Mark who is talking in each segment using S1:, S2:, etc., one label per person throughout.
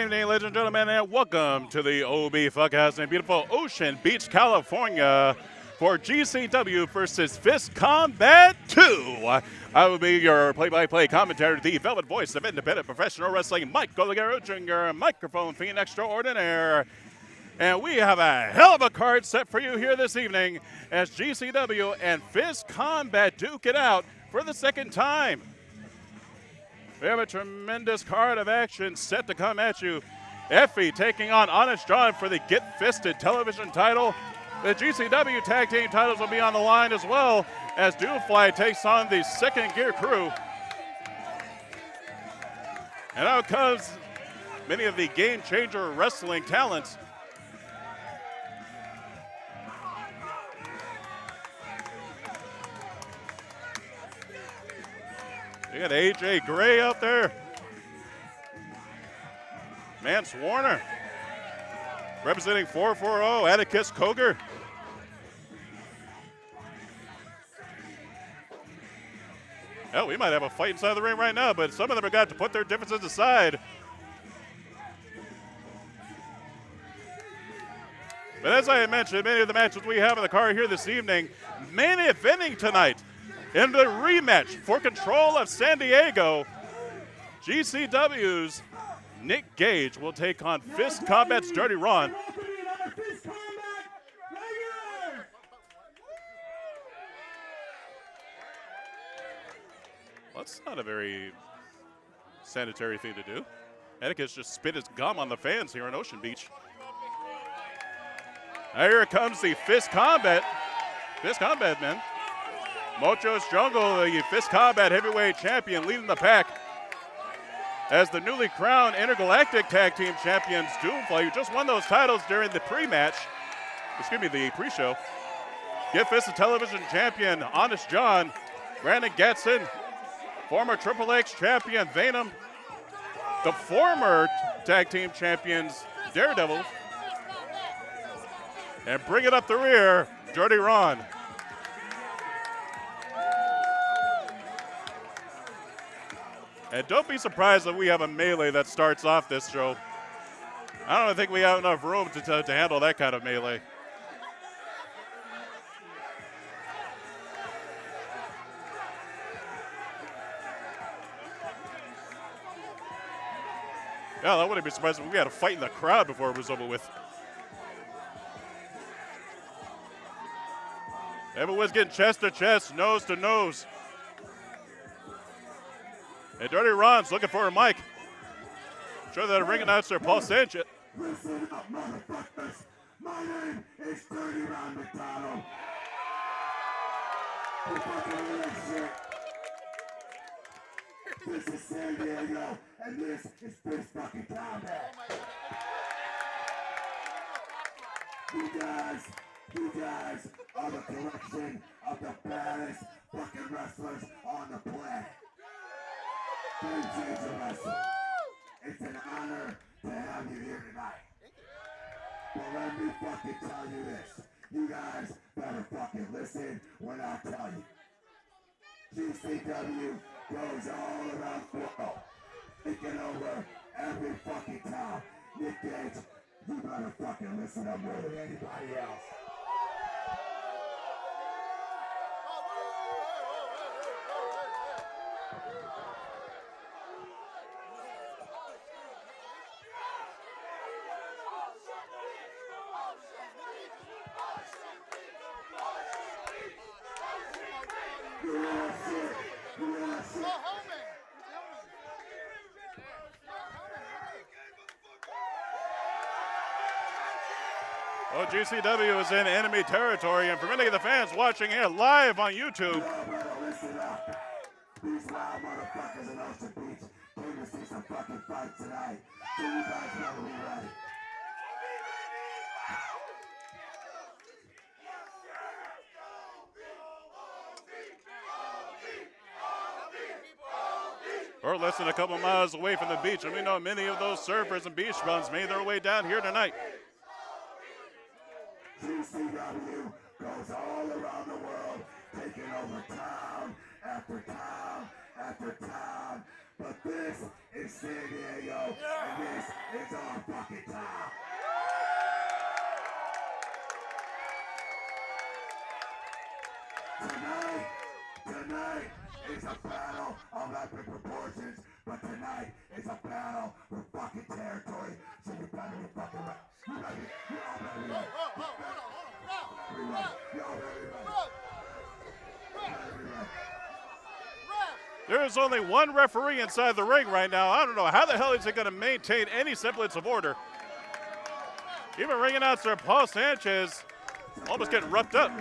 S1: Good evening, ladies and gentlemen, and welcome to the OB Fuckhouse in beautiful Ocean Beach, California for GCW versus Fist Combat 2. I will be your play-by-play commentator, the velvet voice of independent professional wrestling, Mike Goligaro Jr., microphone fiend extraordinaire. And we have a hell of a card set for you here this evening as GCW and Fist Combat duke it out for the second time. We have a tremendous card of action set to come at you. Effy taking on Honest John for the Get Fisted television title. The GCW tag team titles will be on the line as well as DoomFly takes on the Second Gear crew. And out comes many of the Game Changer wrestling talents. You got AJ Gray out there. Mance Warner. Representing 440, Atticus Cogar. Hell, we might have a fight inside the ring right now, but some of them have got to put their differences aside. But as I had mentioned, many of the matches we have in the card here this evening, main eventing tonight. In the rematch for control of San Diego, GCW's Nick Gage will take on Fist Combat's Dirty Ron. Well, that's not a very sanitary thing to do. Atticus just spit his gum on the fans here in Ocean Beach. Now here comes the Fist Combat. Fist Combat, man. Mocho's Jungle, the Fist Combat heavyweight champion, leading the pack as the newly crowned intergalactic tag team champions DoomFly, who just won those titles during the pre-match, the pre-show. Get Fisted television champion Honest John, Brandon Gatson, former Triple X champion Venom, the former tag team champions Daredevil, and bring it up the rear, Dirty Ron. And don't be surprised that we have a melee that starts off this show. I don't think we have enough room to handle that kind of melee. Yeah, I wouldn't be surprised if we had a fight in the crowd before it was over with. Everyone's getting chest to chest, nose to nose. And Dirty Ron's looking for a mic. Show that ring announcer, Paul Sanchez.
S2: Listen up, motherfuckers. My name is Dirty Ron McDonald. This is San Diego, and this is Fist fucking Combat. You guys are the collection of the baddest fucking wrestlers on the planet. Game Changer Wrestling. It's an honor to have you here tonight. But let me fucking tell you this. You guys better fucking listen when I tell you. GCW goes all around the world, taking over every fucking town. Nick Gage, you better fucking listen up more than anybody else.
S1: Well, GCW is in enemy territory, and for many of the fans watching here live on YouTube,
S2: Listen up. These wild motherfuckers in Ocean Beach came to see some fucking fight tonight. So you guys better be ready.
S1: we're less than a couple miles away from the beach, and we know many of those surfers and beach bums made their way down here tonight.
S2: GCW goes all around the world, taking over town after town after town. but this is San Diego, and this is our fucking town. Tonight is a battle of epic proportions, but tonight is a battle for fucking territory. So you better be fucking ready. You all better be ready.
S1: There's only one referee inside the ring right now. I don't know how the hell is he going to maintain any semblance of order. Even ring announcer Paul Sanchez almost getting roughed up.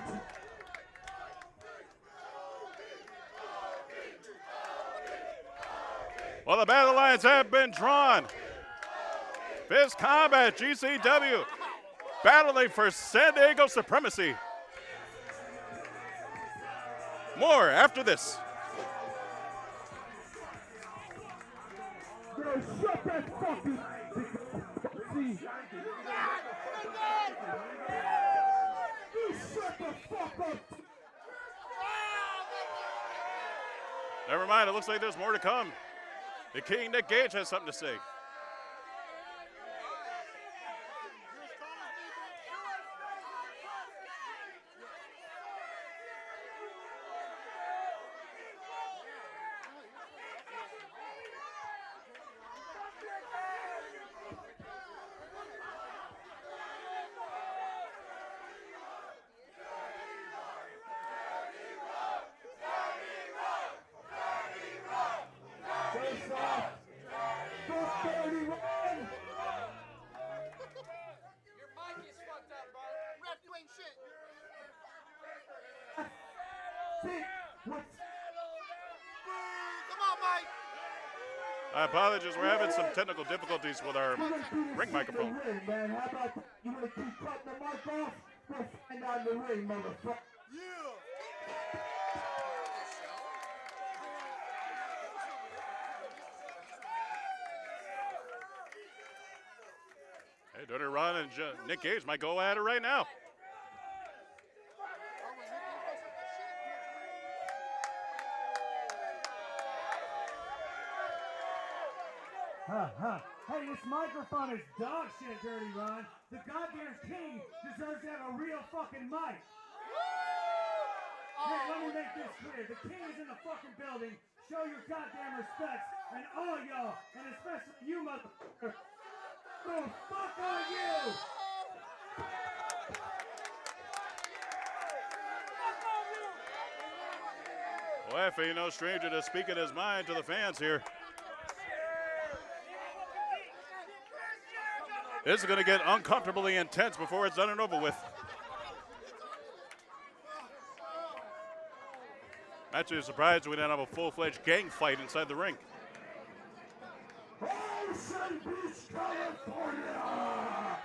S1: Well, the battle lines have been drawn. Fist Combat GCW battling for San Diego supremacy. More after this.
S2: Shut that fucking shut the fuck up.
S1: Never mind, it looks like there's more to come. The King, Nick Gage, has something to say. I apologize, we're having some technical difficulties with our ring microphone.
S2: Man, how about you want to keep cutting the mic off? We'll find out in the ring, motherfucker.
S1: Hey, Dirty Ron and Nick Gage might go at it right now.
S3: Hey, this microphone is dog shit, Dirty Ron. The goddamn king deserves to have a real fucking mic. Hey, let me make this clear. The king is in the fucking building. Show your goddamn respects. And all y'all, and especially you, motherfucker, go fuck on you!
S1: Well, Effy, no stranger to speaking his mind to the fans here. This is going to get uncomfortably intense before it's done and over with. I'm actually surprised we didn't have a full-fledged gang fight inside the ring.
S2: Ocean Beach, California!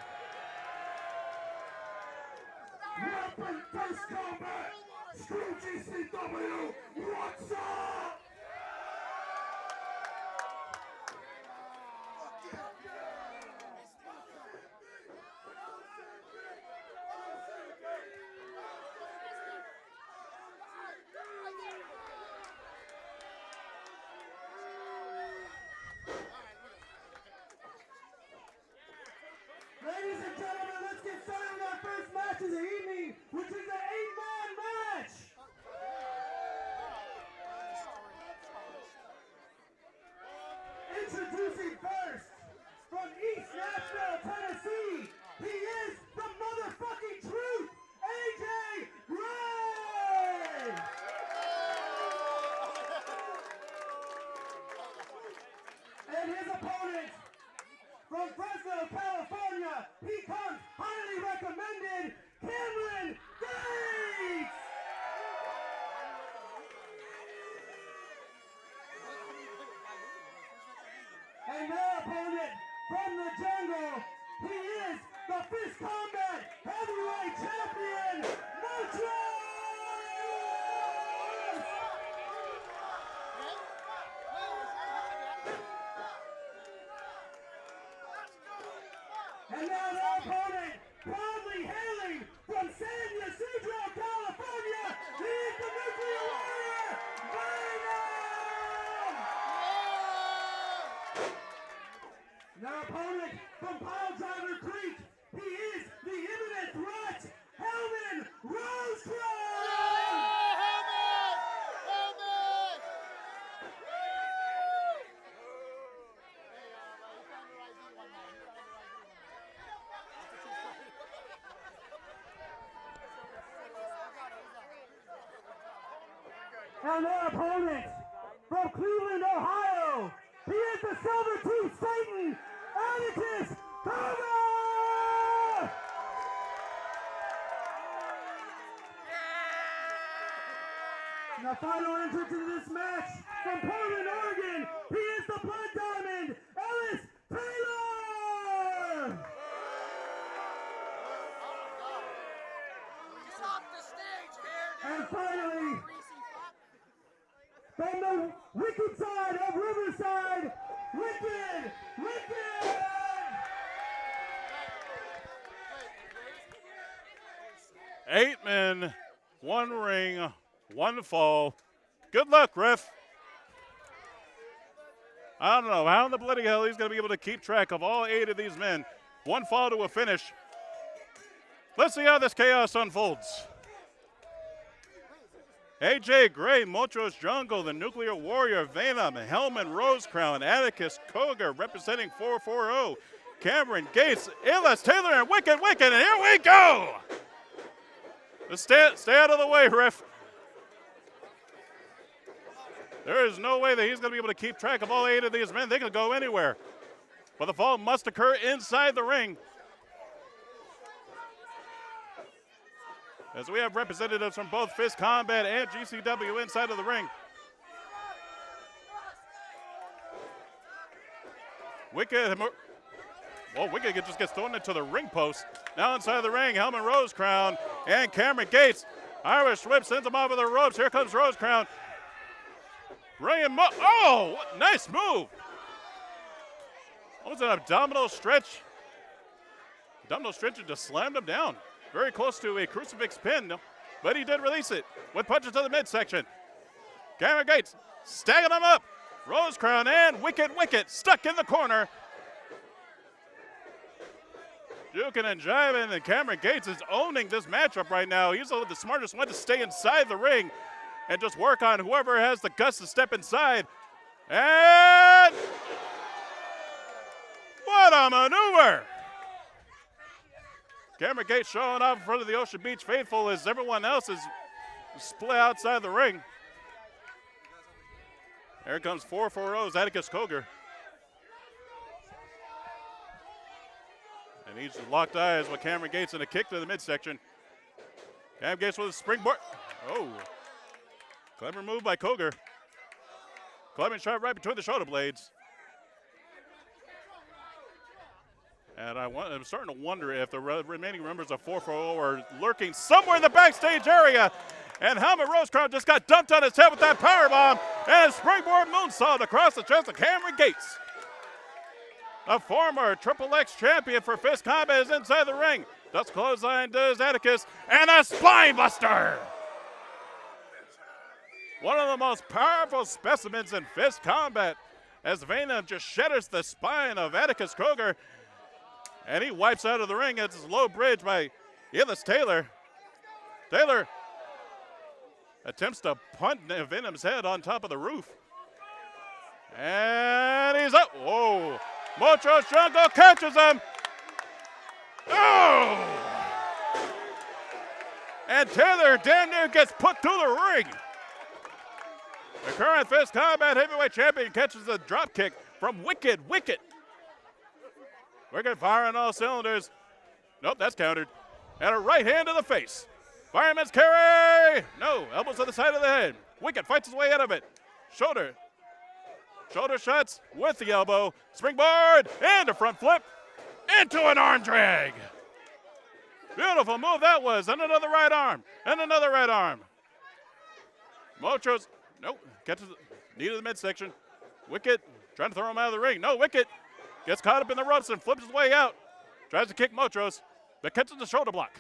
S2: Weapon First Combat! Screw GCW! What's up?
S3: Ladies and gentlemen, let's get started with our first match of the evening, which is an 8-man match. Introducing first, from East Nashville, Tennessee, he is the motherfucking truth, AJ Gray! And his opponent, from Fresno, California, he comes highly recommended, Cameron Gage! And their opponent, from the jungle, he is the Fist Combat Heavyweight Champion, Martinez! And now their opponent, proudly hailing from San Ysidro, California, he is the Nuclear Warrior, Venom! Now opponent from Piledriver Creek, he is the imminent threat, Hellman Rosecroft! And their opponent from Cleveland, Ohio, he is the Silver Tooth Satan, Atticus Cogar! And the final entrant into this match from Portland, Oregon, he is the Blood Diamond, Ellis Taylor! And finally, from the wicked side of Riverside, Wicked!
S1: 8 men, 1 ring, 1 fall. Good luck, ref. I don't know how in the bloody hell he's going to be able to keep track of all 8 of these men. 1 fall to a finish. Let's see how this chaos unfolds. AJ Gray, Motros Jungle, the Nuclear Warrior, Venom, Hellman Rosecrown, Atticus Cogar representing 440, Cameron Gates, Ellis Taylor, and Wicked, and here we go! Stay out of the way, ref. There is no way that he's going to be able to keep track of all 8 of these men. They can go anywhere. But the fall must occur inside the ring. As we have representatives from both Fist Combat and GCW inside of the ring. Wicked just gets thrown into the ring post. Now inside the ring, Hellman Rosecrown and Cameron Gates. Irish whip sends him over the ropes. Here comes Rosecrown. Oh, nice move. What was an abdominal stretch? Abdominal stretch and just slammed him down. Very close to a crucifix pin, but he did release it with punches to the midsection. Cameron Gates stacking him up. Rosecrown and Wicked stuck in the corner. Juking and jiving, and Cameron Gates is owning this matchup right now. He's the smartest one to stay inside the ring and just work on whoever has the guts to step inside. And what a maneuver! Cameron Gates showing off in front of the Ocean Beach faithful as everyone else is split outside the ring. Here comes 440's Atticus Cogar. And he's locked eyes with Cameron Gates and a kick to the midsection. Cameron Gates with a springboard. Oh. Clever move by Cogar. Clubbing shot right between the shoulder blades. And I'm starting to wonder if the remaining members of 440 are lurking somewhere in the backstage area. And Hellman Rosecrown just got dumped on his head with that powerbomb and a springboard moonsault across the chest of Cameron Gates. A former Triple X champion for Fist Combat is inside the ring. Dust clothesline does Atticus, and a spine buster. One of the most powerful specimens in Fist Combat as Venom just shatters the spine of Atticus Cogar. And he wipes out of the ring. It's a low bridge by Ellis Taylor. Taylor attempts to punt Venom's head on top of the roof. And he's up. Whoa. Motros Jungle catches him. Oh! And Taylor damn near gets put through the ring. The current Fist Combat heavyweight champion catches a drop kick from Wicked. Wicked firing all cylinders. Nope, that's countered. And a right hand to the face. Fireman's carry. No, elbows to the side of the head. Wicked fights his way out of it. Shoulder shots with the elbow. Springboard and a front flip into an arm drag. Beautiful move that was. And another right arm. And another right arm. Motros, nope, catches the knee to the midsection. Wicked trying to throw him out of the ring. No, Wicked gets caught up in the ropes and flips his way out. Tries to kick Motros, but catches the shoulder block.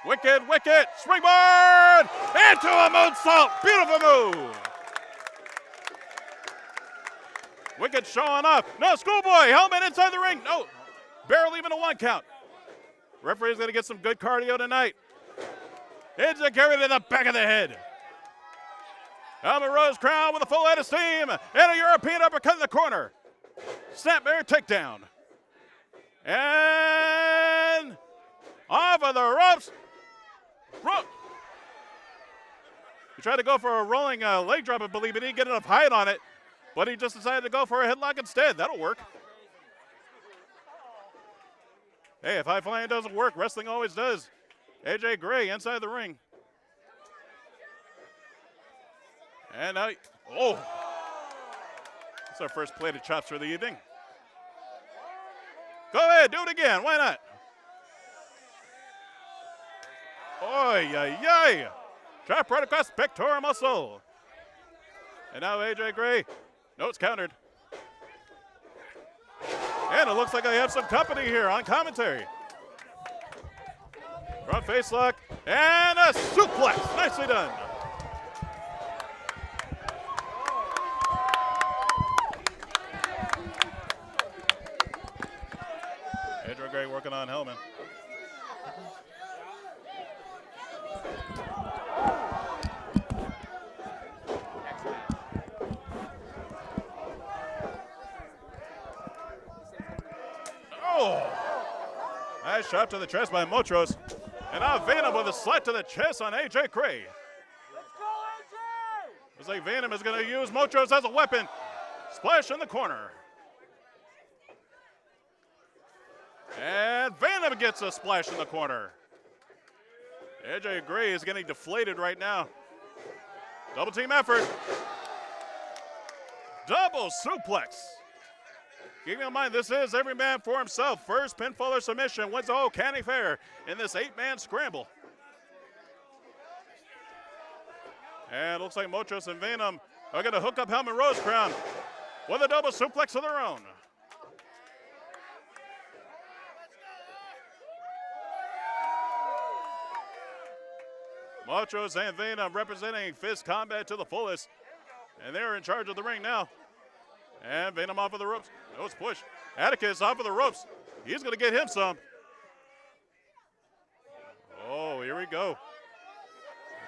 S1: Wicked, springboard into a moonsault. Beautiful move. Wicked showing off. No, Schoolboy, helmet inside the ring. No, barely even a 1 count. Referee's going to get some good cardio tonight. It's a carry to the back of the head. Helmet Rose crown with a full head of steam. And a European uppercut in the corner. Snapmare takedown. And off of the ropes. He tried to go for a rolling leg drop, I believe, but he didn't get enough height on it. But he just decided to go for a headlock instead. That'll work. Hey, if high flying doesn't work, wrestling always does. AJ Gray inside the ring. And now, oh. That's our first plate of chops for the evening. Go ahead, do it again. Why not? Oy, yay, yay. Chop right across pectoral muscle. And now AJ Gray. No, it's countered. And it looks like I have some company here on commentary. Front face lock. And a suplex. Nicely done. AJ Gray working on Hellman. Nice shot to the chest by Motros. And now Venom with a slap to the chest on AJ Gray.
S4: Let's go, AJ!
S1: Looks like Venom is going to use Motros as a weapon. Splash in the corner. And Venom gets a splash in the corner. AJ Gray is getting deflated right now. Double team effort. Double suplex. Keep in mind, this is every man for himself. First pinfall or submission wins the whole county fair in this 8-man scramble. And it looks like Motros and Venom are going to hook up Helmet Rose Crown with a double suplex of their own. Motros and Venom representing Fist Combat to the fullest. And they're in charge of the ring now. And Venom off of the ropes. No, it's push. Atticus off of the ropes. He's going to get him some. Oh, here we go.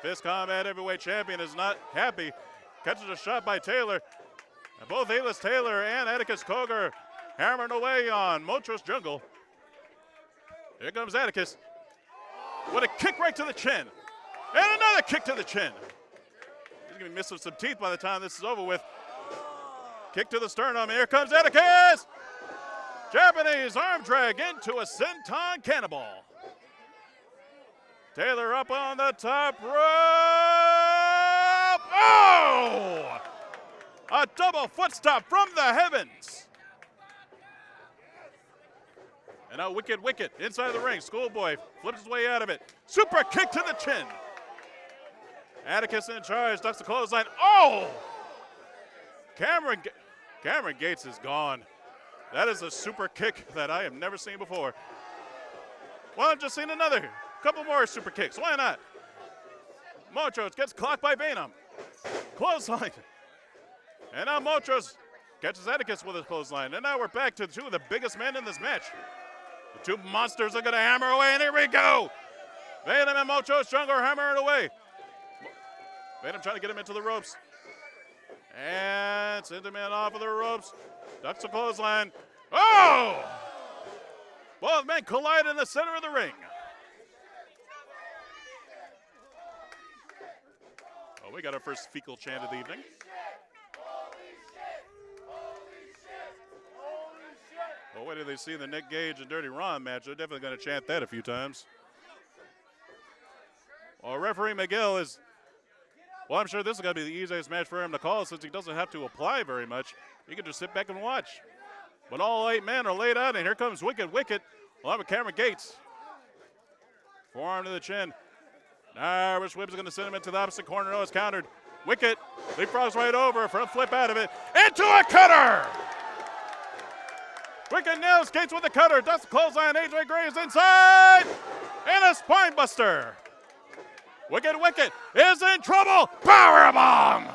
S1: Fist Combat Heavyweight Champion is not happy. Catches a shot by Taylor. And both A-List Taylor and Atticus Cogar hammering away on Motros Jungle. Here comes Atticus with a kick right to the chin. And another kick to the chin. He's going to be missing some teeth by the time this is over with. Kick to the sternum. Here comes Atticus. Japanese arm drag into a senton cannonball. Taylor up on the top rope. Oh! A double foot stop from the heavens. And now Wicked inside the ring. Schoolboy flips his way out of it. Super kick to the chin. Atticus in charge, ducks the clothesline. Oh! Cameron Gates is gone. That is a super kick that I have never seen before. Well, I've just seen another couple more super kicks. Why not? Motros gets clocked by Venom. Clothesline. And now Motros catches Atticus with his clothesline. And now we're back to two of the biggest men in this match. The two monsters are going to hammer away, and here we go. Venom and Motros Jungle are hammering away. Venom trying to get him into the ropes. And send him in off of the ropes. Ducks a clothesline. Oh! Both men collide in the center of the ring. Oh, we got our first fecal chant of the evening. Well, wait till they see the Nick Gage and Dirty Ron match. They're definitely going to chant that a few times. Well, referee Miguel is... Well, I'm sure this is going to be the easiest match for him to call since he doesn't have to apply very much. He can just sit back and watch. But all 8 men are laid out, and here comes Wicked along with Cameron Gates. Forearm to the chin. Irish Whip is going to send him into the opposite corner. No, it's countered. Wicked leapfrogs right over, front flip out of it, into a cutter! Wicked nails Gates with the cutter, ducks the clothesline, AJ Gray is inside, and a spine buster. Wicked is in trouble. Powerbomb!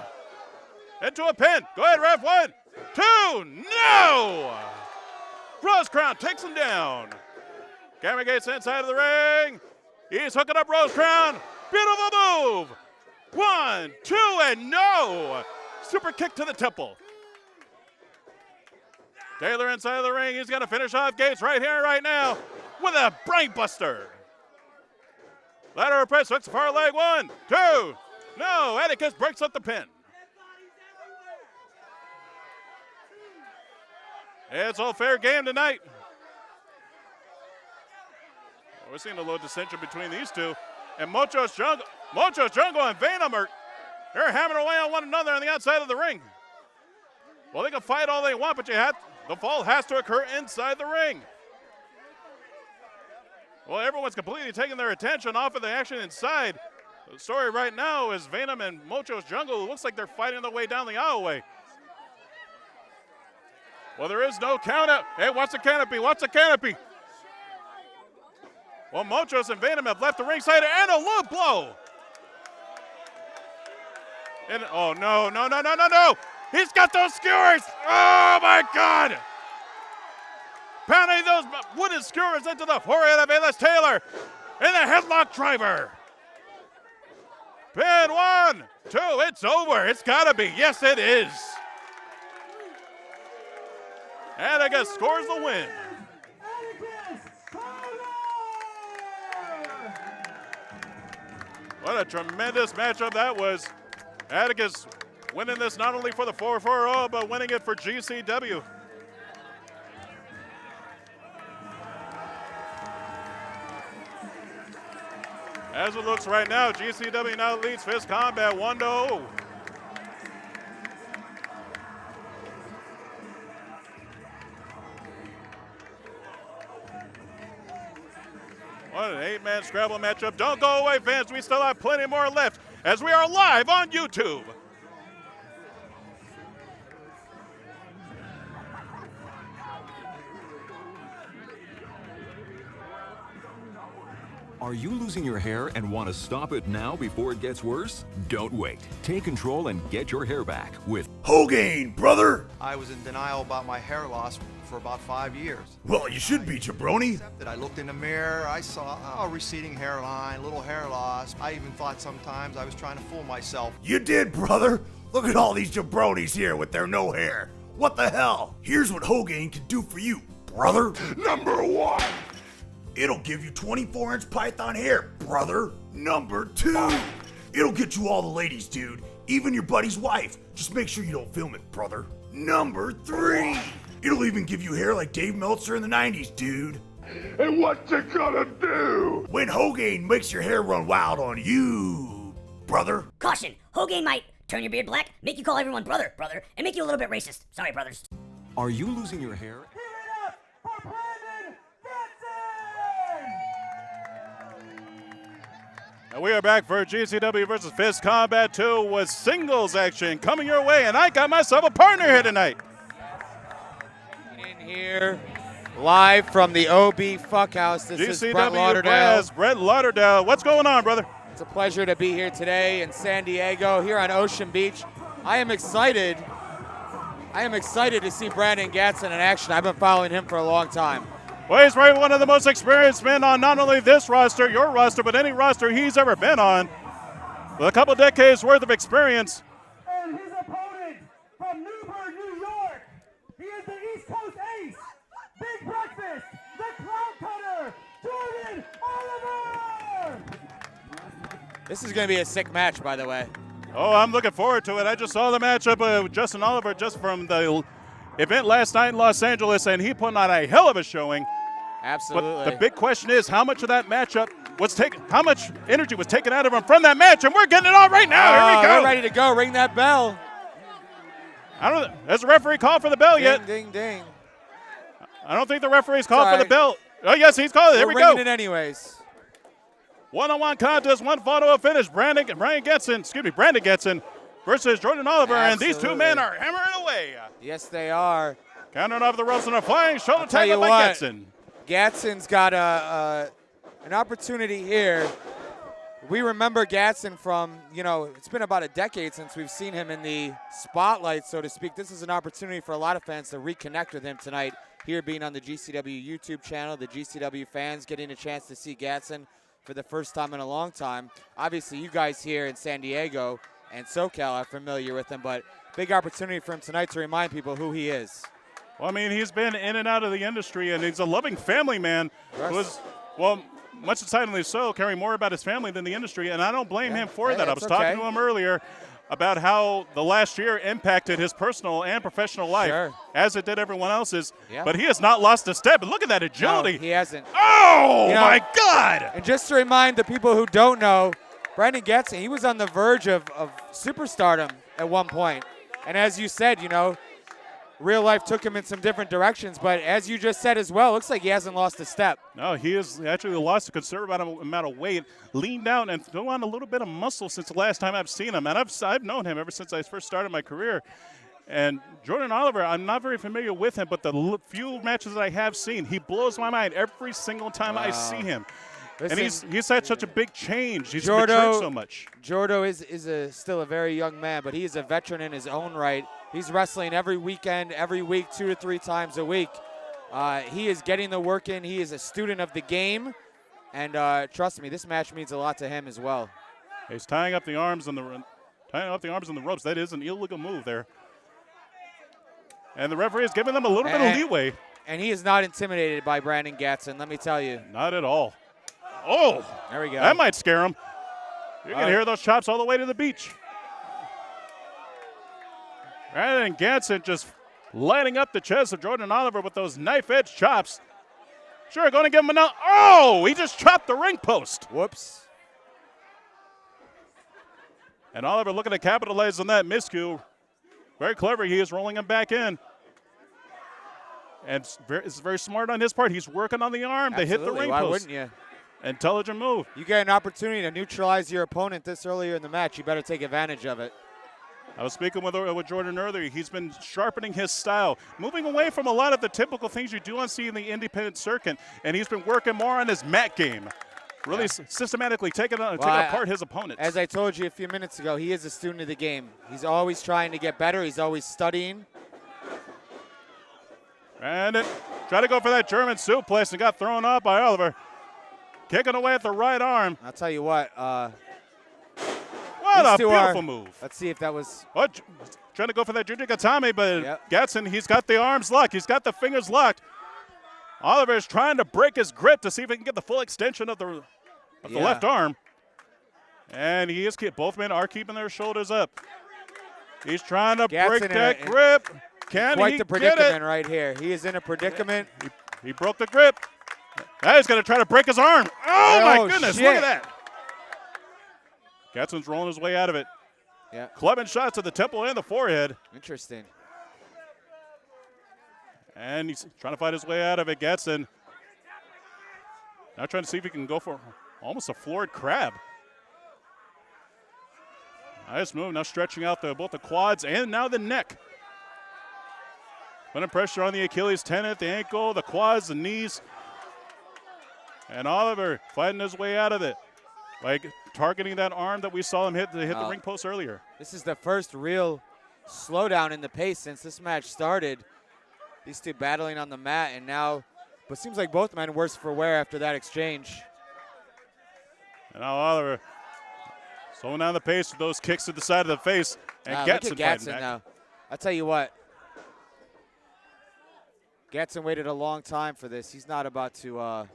S1: Into a pin. Go ahead, ref. 1, 2. No! Rosecrown takes him down. Cameron Gates inside of the ring. He's hooking up Rosecrown. Beautiful move. 1, 2, and no! Super kick to the temple. Taylor inside of the ring. He's going to finish off Gates right here, right now, with a brain buster. Ladder press, hooks far leg. 1, 2. No, Atticus breaks up the pin. It's all fair game tonight. We're seeing a little dissension between these two. And Mocho's Jungle and Venom they're hammering away on one another on the outside of the ring. Well, they can fight all they want, but the fall has to occur inside the ring. Well, everyone's completely taking their attention off of the action inside. The story right now is Venom and Mocho's Jungle. It looks like they're fighting their way down the aisleway. Well, there is no count out. Hey, watch the canopy. Watch the canopy. Well, Mochos and Venom have left the ringside and a low blow. And, oh, no, no, no, no, no, no. He's got those skewers. Oh, my God. Pounding those wooden skewers into the forehead of Atticus Taylor. And the headlock driver. Pin 1, 2, it's over. It's got to be. Yes, it is. Atticus scores the win. What a tremendous matchup that was. Atticus winning this not only for the 4-4-0, but winning it for GCW. As it looks right now, GCW now leads Fist Combat 1-0. What an 8-man scramble matchup. Don't go away, fans. We still have plenty more left as we are live on YouTube.
S5: Are you losing your hair and want to stop it now before it gets worse? Don't wait. Take control and get your hair back with
S2: Hogan, brother!
S6: I was in denial about my hair loss for about 5 years.
S2: Well, you should be, jabroni.
S6: I looked in the mirror, I saw receding hairline, little hair loss. I even thought sometimes I was trying to fool myself.
S2: You did, brother. Look at all these jabronis here with their no hair. What the hell? Here's what Hogan can do for you, brother. Number 1. It'll give you 24-inch python hair, brother. Number 2. It'll get you all the ladies, dude. Even your buddy's wife. Just make sure you don't film it, brother. Number 3. It'll even give you hair like Dave Meltzer in the 90s, dude. And what you gonna do when Hogan makes your hair run wild on you, brother?
S7: Caution, Hogan might turn your beard black, make you call everyone brother, and make you a little bit racist. Sorry, brothers.
S5: Are you losing your hair?
S3: Give it up for Brandon Gatson!
S1: And we are back for GCW versus Fist Combat 2 with singles action coming your way, and I got myself a partner here tonight.
S8: In here, live from the OB Fuckhouse. This is Brett Lauderdale.
S1: Brett Lauderdale. What's going on, brother?
S8: It's a pleasure to be here today in San Diego, here on Ocean Beach. I am excited to see Brandon Gatson in action. I've been following him for a long time.
S1: Well, he's probably one of the most experienced men on not only this roster, your roster, but any roster he's ever been on. With a couple decades worth of experience.
S3: And his opponent from Newburgh, New York, he is the East Coast Ace, Big Breakfast, the Clown Cutter, Jordan Oliver!
S8: This is going to be a sick match, by the way.
S1: Oh, I'm looking forward to it. I just saw the matchup with Justin Oliver just from the event last night in Los Angeles, and he put on a hell of a showing.
S8: Absolutely.
S1: But the big question is how much of that matchup was taken, how much energy was taken out of him from that match, and we're getting it on right now. Here we go.
S8: We're ready to go. Ring that bell.
S1: I don't know. Has the referee called for the bell yet?
S8: Ding, ding, ding.
S1: I don't think the referee's called for the bell. Oh, yes, he's called it. Here we go.
S8: Ringing it anyways.
S1: One-on-one contest, one photo finish. Brandon Gatson versus Jordan Oliver, and these two men are hammering away.
S8: Yes, they are.
S1: Countering off the ropes and a flying shoulder
S8: tell
S1: tackle
S8: you
S1: by
S8: what,
S1: Gatson.
S8: Gatson's got an opportunity here We remember Gatson from, it's been about a decade since we've seen him in the spotlight, so to speak. This is an opportunity for a lot of fans to reconnect with him tonight, here being on the GCW YouTube channel, the GCW fans getting a chance to see Gatson for the first time in a long time. Obviously, you guys here in San Diego and SoCal are familiar with him, but big opportunity for him tonight to remind people who he is.
S1: Well, I mean, he's been in and out of the industry, and he's a loving family man.
S8: Yes.
S1: Much decidedly so, caring more about his family than the industry, and I don't blame him for that. I was talking to him earlier about how the last year impacted his personal and professional life, as it did everyone else's.
S8: Yeah.
S1: But he has not lost a step. And look at that agility.
S8: No, he hasn't.
S1: Oh, my God!
S8: And just to remind the people who don't know, Brandon Gatson, he was on the verge of superstardom at one point. And as you said, real life took him in some different directions, but as you just said as well, looks like he hasn't lost a step.
S1: No, he has actually lost a considerable amount of weight, leaned down, and thrown on a little bit of muscle since the last time I've seen him. And I've known him ever since I first started my career. And Jordan Oliver, I'm not very familiar with him, but the few matches that I have seen, he blows my mind every single time I see him. Listen, and he's had such a big change. He's matured so much.
S8: Jordo is still a very young man, but he is a veteran in his own right. He's wrestling every weekend, every week, 2 to 3 times a week. He is getting the work in. He is a student of the game. And trust me, this match means a lot to him as well.
S1: He's tying up the arms on the ropes. That is an illegal move there. And the referee is giving them a little bit of leeway.
S8: And he is not intimidated by Brandon Gatson, let me tell you.
S1: Not at all. Oh,
S8: there we go.
S1: That might scare him. You're going to hear those chops all the way to the beach. And Gatson just lighting up the chest of Jordan Oliver with those knife-edge chops. Sure, going to give him another. Oh, he just chopped the ring post.
S8: Whoops.
S1: And Oliver looking to capitalize on that miscue. Very clever. He is rolling him back in. And it's very smart on his part. He's working on the arm to hit the ring post.
S8: Why wouldn't you?
S1: Intelligent move.
S8: You get an opportunity to neutralize your opponent this earlier in the match. You better take advantage of it.
S1: I was speaking with Jordan earlier. He's been sharpening his style, moving away from a lot of the typical things you do on in the independent circuit, and he's been working more on his mat game, really systematically taking apart his opponents.
S8: As I told you a few minutes ago, he is a student of the game. He's always trying to get better. He's always studying.
S1: And tried to go for that German suplex and got thrown off by Oliver. Kicking away at the right arm.
S8: I'll tell you what.
S1: What a beautiful move.
S8: Let's see if that was.
S1: Oh, trying to go for that Juju Gatame, but Gatson, he's got the arms locked. He's got the fingers locked. Oliver is trying to break his grip to see if he can get the full extension of the left arm. And both men are keeping their shoulders up. He's trying to break that grip. Can
S8: quite
S1: he
S8: the predicament
S1: get it?
S8: Right here. He is in a predicament.
S1: He broke the grip. Now he's going to try to break his arm. Oh my goodness,
S8: shit.
S1: Look at that. Gatson's rolling his way out of it.
S8: Yeah.
S1: Clubbing shots to the temple and the forehead.
S8: Interesting.
S1: And he's trying to fight his way out of it. Gatson now trying to see if he can go for almost a floored crab. Nice move. Now stretching out both the quads and now the neck. Putting pressure on the Achilles tendon, the ankle, the quads, the knees. And Oliver fighting his way out of it. Like targeting that arm that we saw him hit the ring post earlier.
S8: This is the first real slowdown in the pace since this match started. These two battling on the mat, and now, but seems like both men worse for wear after that exchange.
S1: And now Oliver slowing down the pace with those kicks to the side of the face. And Gatson
S8: look at Gatson now. I'll tell you what. Gatson waited a long time for this. He's not about to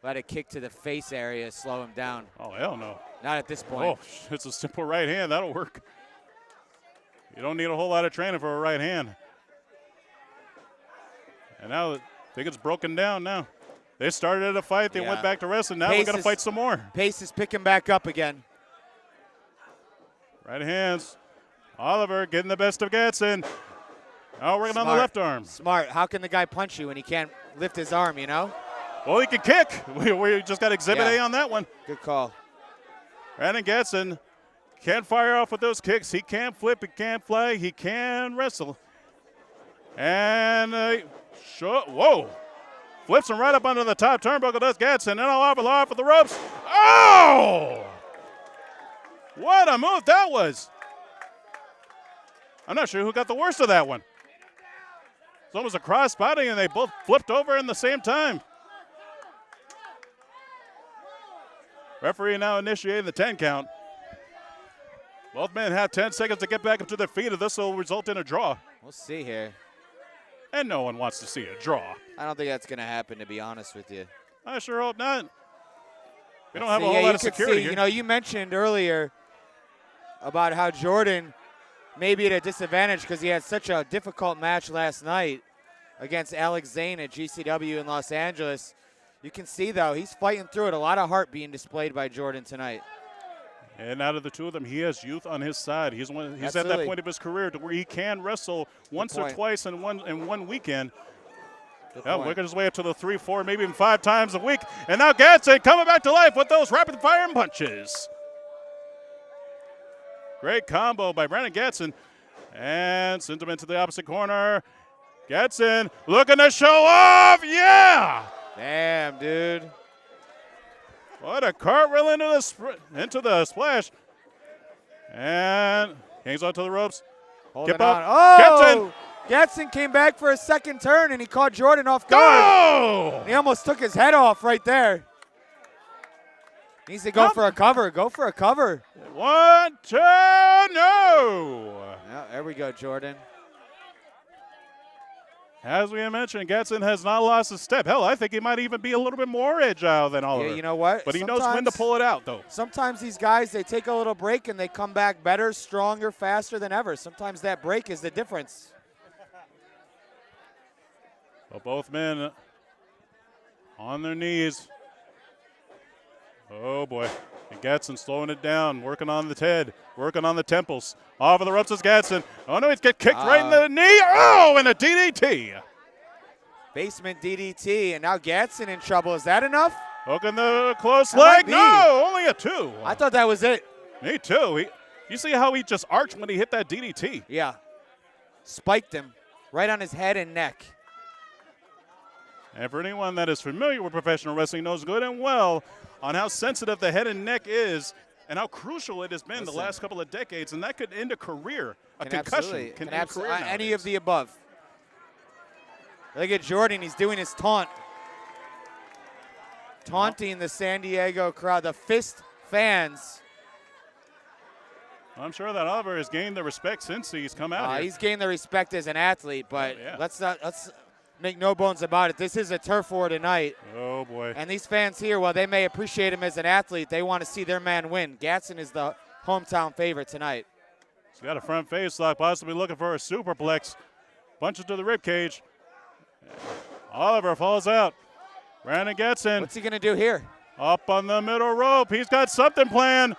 S8: let a kick to the face area slow him down.
S1: Oh, hell no.
S8: Not at this point.
S1: Oh, it's a simple right hand. That'll work. You don't need a whole lot of training for a right hand. And now I think it's broken down now. They started a fight. They went back to wrestling. Now we're going to fight some more.
S8: Pace is picking back up again.
S1: Right hands. Oliver getting the best of Gatson. Now working on the left arm.
S8: Smart. How can the guy punch you when he can't lift his arm, you know?
S1: Well, he can kick. We just got Exhibit A on that one.
S8: Good call.
S1: Brandon Gatson can't fire off with those kicks. He can flip. He can fly. He can wrestle. And whoa. Flips him right up under the top turnbuckle, does Gatson. And Oliver for the ropes. Oh! What a move that was. I'm not sure who got the worst of that one. It's almost a cross body, and they both flipped over in the same time. Referee now initiating the 10 count. Both men have 10 seconds to get back up to their feet, and this will result in a draw.
S8: We'll see here.
S1: And no one wants to see a draw.
S8: I don't think that's going to happen, to be honest with you.
S1: I sure hope not. We don't have a whole lot of security here.
S8: You know, you mentioned earlier about how Jordan may be at a disadvantage because he had such a difficult match last night against Alex Zane at GCW in Los Angeles. You can see, though, he's fighting through it. A lot of heart being displayed by Jordan tonight.
S1: And out of the two of them, he has youth on his side. He's at that point of his career to where he can wrestle once or twice in one weekend. Working his way up to the 3, 4, maybe even 5 times a week. And now Gatson coming back to life with those rapid fire punches. Great combo by Brandon Gatson. And sends him into the opposite corner. Gatson looking to show off. Yeah!
S8: Damn, dude.
S1: What a cartwheel into the splash. And hangs onto the ropes.
S8: Holding
S1: Kip up.
S8: on. Oh!
S1: Gatson.
S8: Gatson came back for a second turn, and he caught Jordan off guard.
S1: Go!
S8: He almost took his head off right there. Needs to go for a cover. Go for a cover.
S1: 1, 2, no!
S8: Yeah, there we go, Jordan.
S1: As we mentioned, Gatson has not lost a step. Hell, I think he might even be a little bit more agile than Oliver.
S8: Yeah, you know what?
S1: But he knows when to pull it out, though.
S8: Sometimes these guys, they take a little break, and they come back better, stronger, faster than ever. Sometimes that break is the difference.
S1: Well, both men on their knees. Oh, boy. And Gatson slowing it down, working on the head, working on the temples. Off of the ropes is Gatson. Oh, no, he's get kicked right in the knee. Oh, and a DDT.
S8: Basement DDT, and now Gatson in trouble. Is that enough?
S1: Hooking the close
S8: That
S1: leg.
S8: might be.
S1: No, only a 2.
S8: I thought that was it.
S1: Me too. You see how he just arched when he hit that DDT?
S8: Yeah. Spiked him right on his head and neck.
S1: And for anyone that is familiar with professional wrestling knows good and well on how sensitive the head and neck is and how crucial it has been the last couple of decades, and that could end a career. A concussion can end a career nowadays.
S8: Any of the above. Look at Jordan. He's doing his taunt. Taunting the San Diego crowd, the Fist fans.
S1: I'm sure that Oliver has gained the respect since he's come out here.
S8: He's gained the respect as an athlete, but let's make no bones about it. This is a turf war tonight.
S1: Oh, boy.
S8: And these fans here, while they may appreciate him as an athlete, they want to see their man win. Gatson is the hometown favorite tonight.
S1: He's got a front face lock, possibly looking for a superplex. Punches to the ribcage. Oliver falls out. Brandon Gatson.
S8: What's he going to do here?
S1: Up on the middle rope. He's got something planned.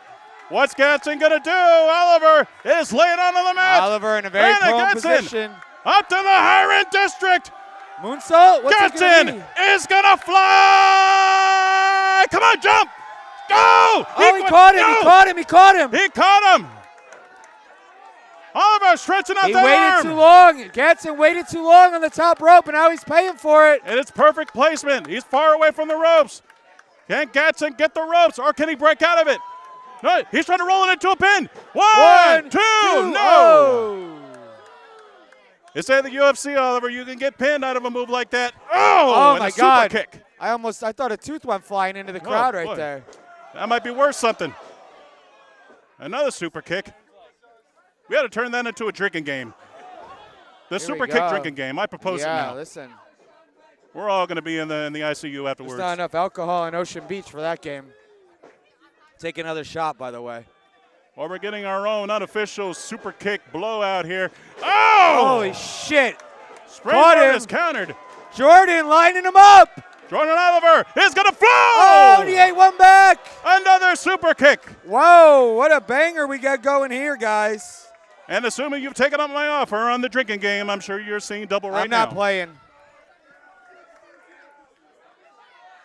S1: What's Gatson going to do? Oliver is laying onto the mat.
S8: Oliver in a very prone position.
S1: Up to the higher end district.
S8: Moonsault? What's
S1: Gatson is going to fly. Come on, jump. Go.
S8: Oh, he caught him.
S1: No.
S8: He caught him. He caught him.
S1: He caught him. Oliver stretching out
S8: He
S1: that
S8: waited
S1: arm.
S8: too long. Gatson waited too long on the top rope, and now he's paying for it.
S1: And it's perfect placement. He's far away from the ropes. Can Gatson get the ropes, or can he break out of it? No, he's trying to roll it into a pin. One, two, no.
S8: Oh.
S1: It's at the UFC, Oliver. You can get pinned out of a move like that. Oh, and
S8: my
S1: a
S8: God.
S1: super kick.
S8: I thought a tooth went flying into the crowd right
S1: boy.
S8: there.
S1: That might be worth something. Another super kick. We got to turn that into a drinking game. The
S8: Here
S1: super
S8: we
S1: kick
S8: go.
S1: drinking game. I propose it now.
S8: Yeah, listen.
S1: We're all going to be in the ICU afterwards.
S8: There's not enough alcohol in Ocean Beach for that game. Take another shot, by the way.
S1: Well, we're getting our own unofficial super kick blowout here. Oh!
S8: Holy shit.
S1: Springboard is countered.
S8: Jordan lining him up.
S1: Jordan Oliver is going to flow!
S8: Oh, and he ate one back.
S1: Another super kick.
S8: Whoa, what a banger we got going here, guys.
S1: And assuming you've taken up my offer on the drinking game, I'm sure you're seeing double right now.
S8: I'm not playing.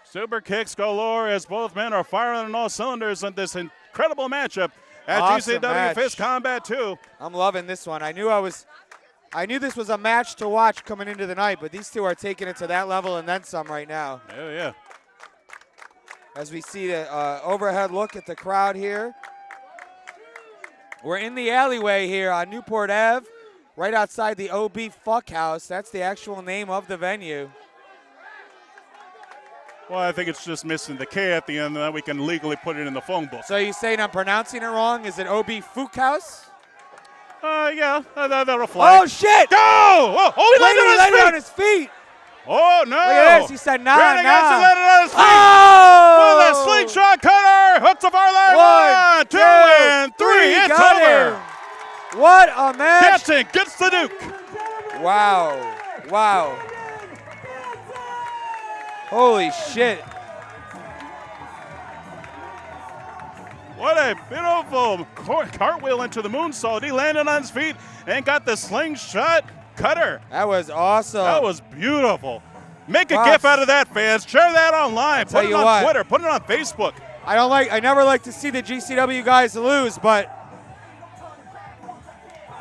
S1: Super kicks galore as both men are firing on all cylinders in this incredible matchup at
S8: Awesome
S1: GCW
S8: match.
S1: Fist Combat 2.
S8: I'm loving this one. I knew this was a match to watch coming into the night, but these two are taking it to that level and then some right now.
S1: Oh, yeah.
S8: As we see the overhead look at the crowd here. We're in the alleyway here on Newport Ave, right outside the OB Fuck House. That's the actual name of the venue.
S1: Well, I think it's just missing the K at the end, and then we can legally put it in the phone book.
S8: So you saying I'm pronouncing it wrong? Is it OB Fuck House?
S1: Yeah, that'll fly.
S8: Oh, shit!
S1: Go! Oh, he landed
S8: on his feet.
S1: Oh, no.
S8: Look at this. He said, nah,
S1: Brandon Gatson
S8: nah.
S1: landed on his feet.
S8: Oh!
S1: With a slingshot cutter. Hooks the far line. 1, 2, and 3. It's
S8: Got
S1: over.
S8: him. What a match.
S1: Gatson gets the Duke.
S8: Wow. Wow. Holy shit.
S1: What a beautiful cartwheel into the moonsault. He landed on his feet and got the slingshot cutter.
S8: That was awesome.
S1: That was beautiful. Make a GIF out of that, fans. Share that online. Put it on Twitter. Put it on Facebook.
S8: I never like to see the GCW guys lose, but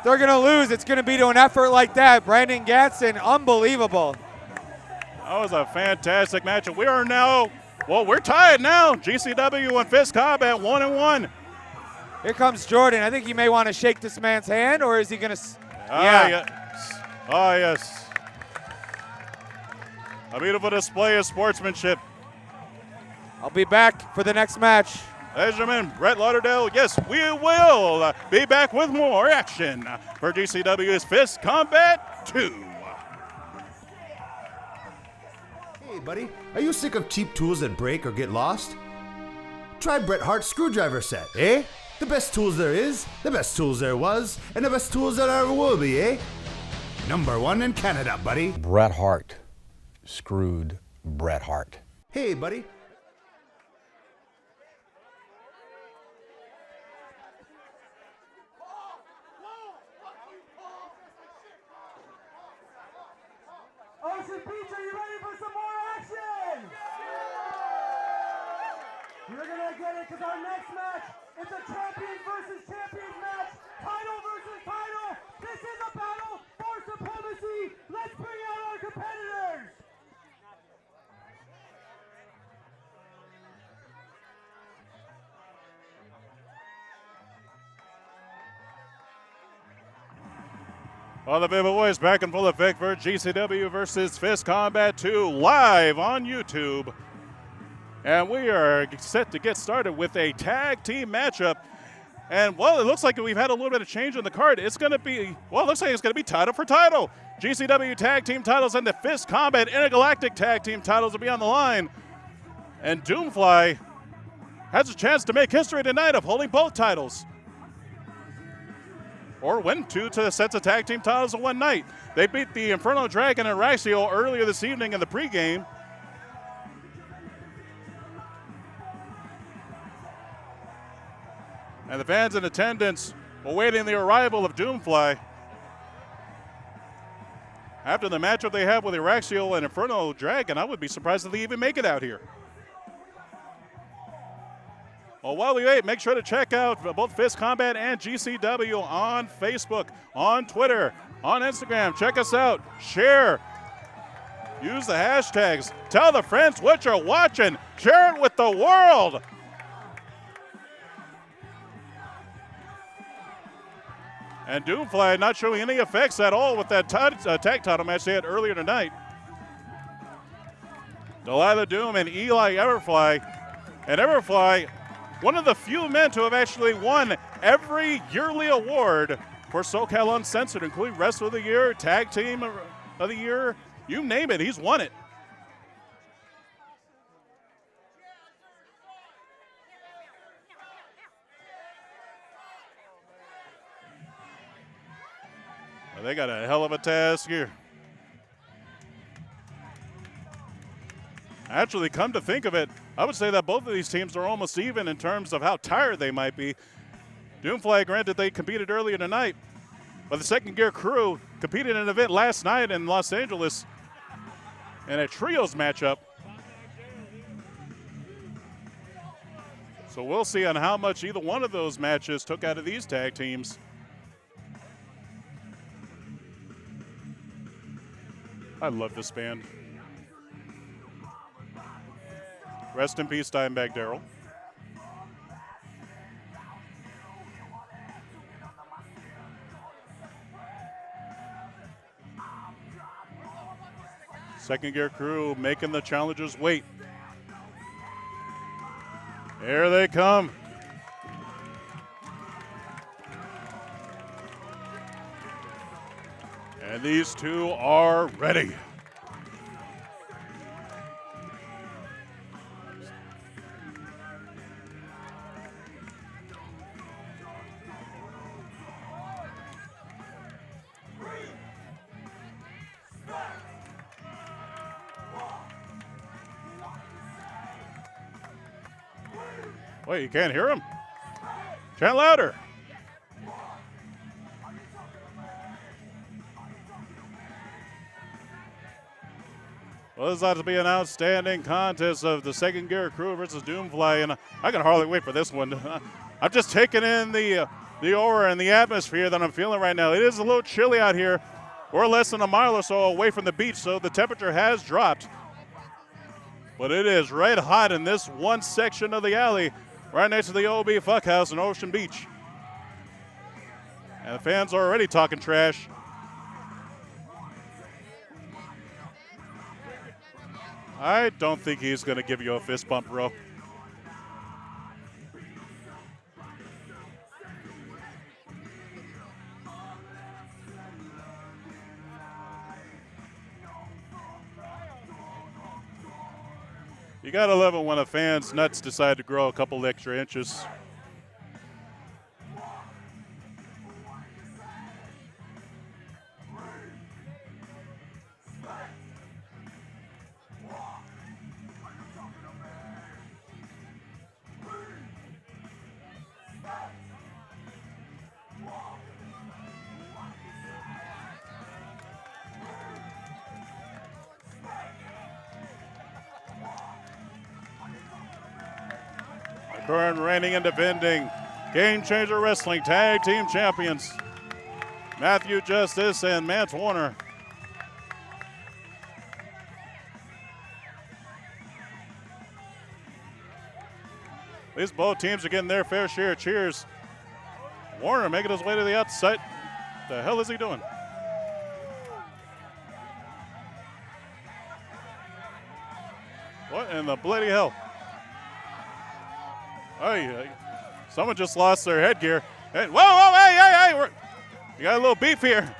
S8: they're going to lose. It's going to be to an effort like that. Brandon Gatson, unbelievable.
S1: That was a fantastic match. And we are now, well, we're tied now. GCW and Fist Combat 1-1.
S8: Here comes Jordan. I think he may want to shake this man's hand, or is he going to?
S1: Yes. Oh, yes. A beautiful display of sportsmanship.
S8: I'll be back for the next match.
S1: Ladies and gentlemen, Brett Lauderdale, yes, we will be back with more action for GCW's Fist Combat 2.
S9: Hey, buddy, are you sick of cheap tools that break or get lost? Try Bret Hart's screwdriver set, eh? The best tools there is, the best tools there was, and the best tools that ever will be, eh? #1 in Canada, buddy.
S10: Bret Hart screwed Bret Hart.
S9: Hey, buddy.
S3: Ocean Beach, are you ready for some more action? You're gonna get it because our next match is a champion versus champion match. Title versus title. This is a battle for supremacy. Let's bring out our competitors.
S1: Well, the Viva Boys back in full effect for GCW versus Fist Combat 2 live on YouTube. And we are set to get started with a tag team matchup. And, well, it looks like we've had a little bit of change on the card. It's going to be, well, it looks like it's going to be title for title. GCW tag team titles and the Fist Combat Intergalactic tag team titles will be on the line. And DoomFly has a chance to make history tonight of holding both titles. Or win two sets of tag team titles in one night. They beat the Inferno Dragon and Raxio earlier this evening in the pregame. And the fans in attendance awaiting the arrival of DoomFly. After the matchup they have with Raxio and Inferno Dragon, I would be surprised if they even make it out here. Well, while we wait, make sure to check out both Fist Combat and GCW on Facebook, on Twitter, on Instagram. Check us out. Share. Use the hashtags. Tell the friends what you're watching. Share it with the world. And DoomFly not showing any effects at all with that tag title match they had earlier tonight. Delilah Doom and Eli Everfly. And Everfly, one of the few men to have actually won every yearly award for SoCal Uncensored, including Wrestler of the Year, Tag Team of the Year, you name it, he's won it. Well, they got a hell of a task here. Actually, come to think of it, I would say that both of these teams are almost even in terms of how tired they might be. DoomFly, granted, they competed earlier tonight, but the Second Gear crew competed in an event last night in Los Angeles in a trios matchup. So we'll see on how much either one of those matches took out of these tag teams. I love this band. Rest in peace, Dimebag Darrell. Second gear crew making the challengers wait. Here they come. And these two are ready. Wait, you can't hear him? Chant louder. Well, this ought to be an outstanding contest of the second gear crew versus DoomFly, and I can hardly wait for this one. I'm just taking in the aura and the atmosphere that I'm feeling right now. It is a little chilly out here. We're less than a mile or so away from the beach, so the temperature has dropped. But it is red hot in this one section of the alley right next to the OB Fuckhouse in Ocean Beach. And the fans are already talking trash. I don't think he's going to give you a fist bump, bro. You gotta love it when a fan's nuts decide to grow a couple extra inches. Current reigning and defending Game Changer Wrestling Tag Team Champions, Matthew Justice and Mance Warner. At least both teams are getting their fair share of cheers. Warner making his way to the outside. The hell is he doing? What in the bloody hell? Hey, someone just lost their headgear. Hey, whoa, hey, you got a little beef here.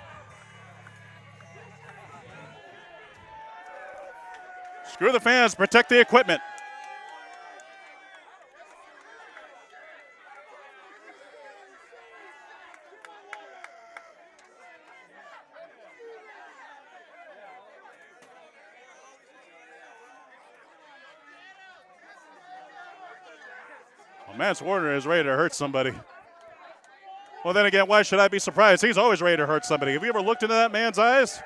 S1: Screw the fans, protect the equipment. Mance Warner is ready to hurt somebody. Well, then again, why should I be surprised? He's always ready to hurt somebody. Have you ever looked into that man's eyes?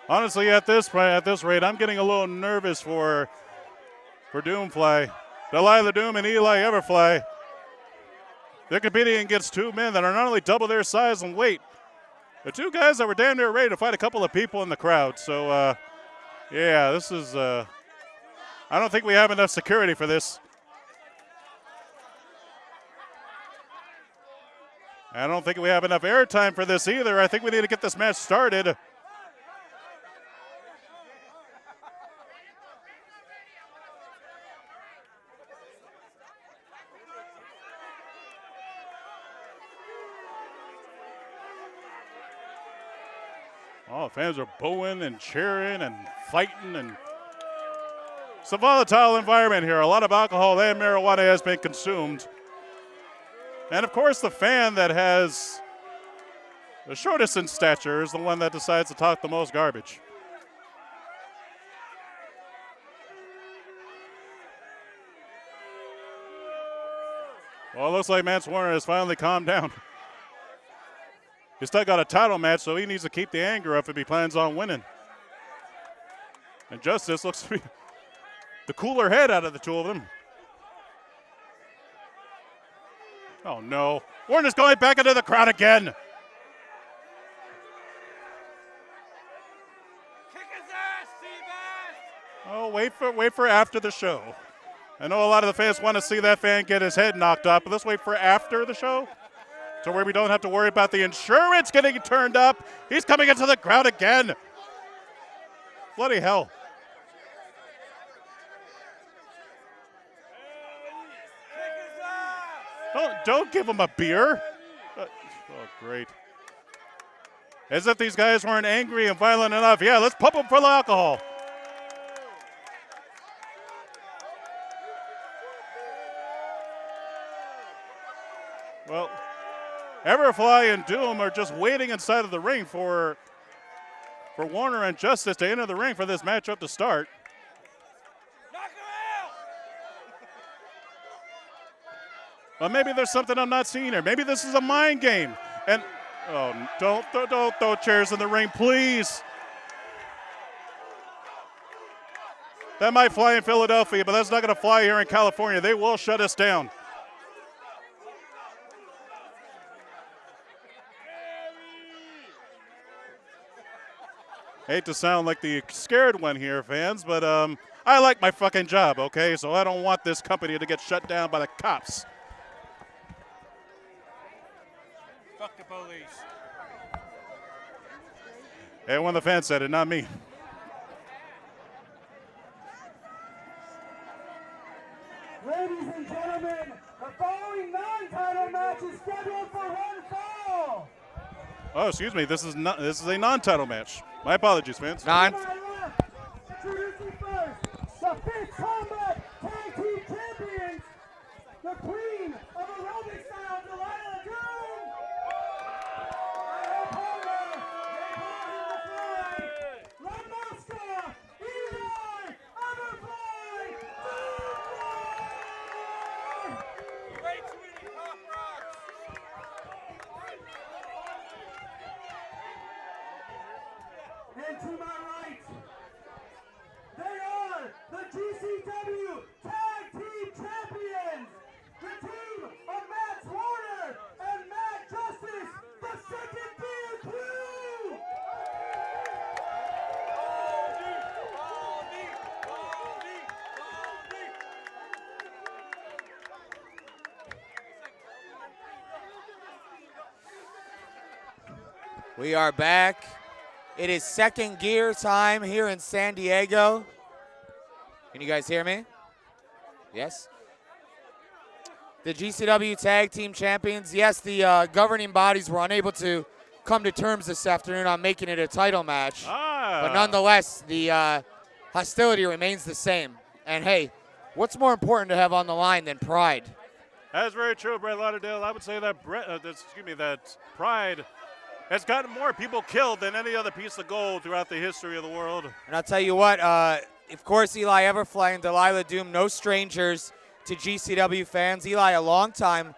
S1: Honestly, at this rate, I'm getting a little nervous for DoomFly. Delilah Doom and Eli Everfly. They're competing against two men that are not only double their size and weight, the two guys that were damn near ready to fight a couple of people in the crowd. So, yeah, this is, I don't think we have enough security for this. I don't think we have enough airtime for this either. I think we need to get this match started. Oh, fans are booing and cheering and fighting, and it's a volatile environment here. A lot of alcohol and marijuana has been consumed. And of course, the fan that has the shortest in stature is the one that decides to talk the most garbage. Well, it looks like Mance Warner has finally calmed down. He's still got a title match, so he needs to keep the anger up if he plans on winning. And Justice looks to be the cooler head out of the two of them. Oh, no. Warner's going back into the crowd again.
S4: Kick his ass, Seabass!
S1: Oh, wait for after the show. I know a lot of the fans want to see that fan get his head knocked off, but let's wait for after the show to where we don't have to worry about the insurance getting turned up. He's coming into the crowd again. Bloody hell. Don't give him a beer. Oh, great. As if these guys weren't angry and violent enough. Yeah, let's pump them full of alcohol. Well, Everfly and Doom are just waiting inside of the ring for Warner and Justice to enter the ring for this matchup to start. Well, maybe there's something I'm not seeing here. Maybe this is a mind game. And oh, don't throw chairs in the ring, please. That might fly in Philadelphia, but that's not going to fly here in California. They will shut us down. Hate to sound like the scared one here, fans, but I like my fucking job, okay? So I don't want this company to get shut down by the cops.
S4: Fuck the police.
S1: Hey, one of the fans said it, not me.
S3: Ladies and gentlemen, the following non-title match is scheduled for one fall.
S1: Oh, excuse me. This is a non-title match. My apologies, fans.
S3: Introducing first, the Fifth Combat Tag Team Champions, the Queen of Aerobic Style, Delilah Doom. And her partner, they call him the Fly, La Mosca, Eli, Everfly, DoomFly.
S4: Great sweetie, pop rocks.
S3: And to my right, they are the GCW Tag Team Champions, the team of Matt Warner and Matt Justice, the Second Gear Crew!
S8: We are back. It is Second Gear time here in San Diego. Can you guys hear me? Yes? The GCW Tag Team Champions. Yes, the governing bodies were unable to come to terms this afternoon on making it a title match. But nonetheless, the hostility remains the same. And hey, what's more important to have on the line than pride?
S1: That's very true, Brett Lauderdale. I would say that that Pride has gotten more people killed than any other piece of gold throughout the history of the world.
S8: And I'll tell you what, of course, Eli Everfly and Delilah Doom, no strangers to GCW fans. Eli, a longtime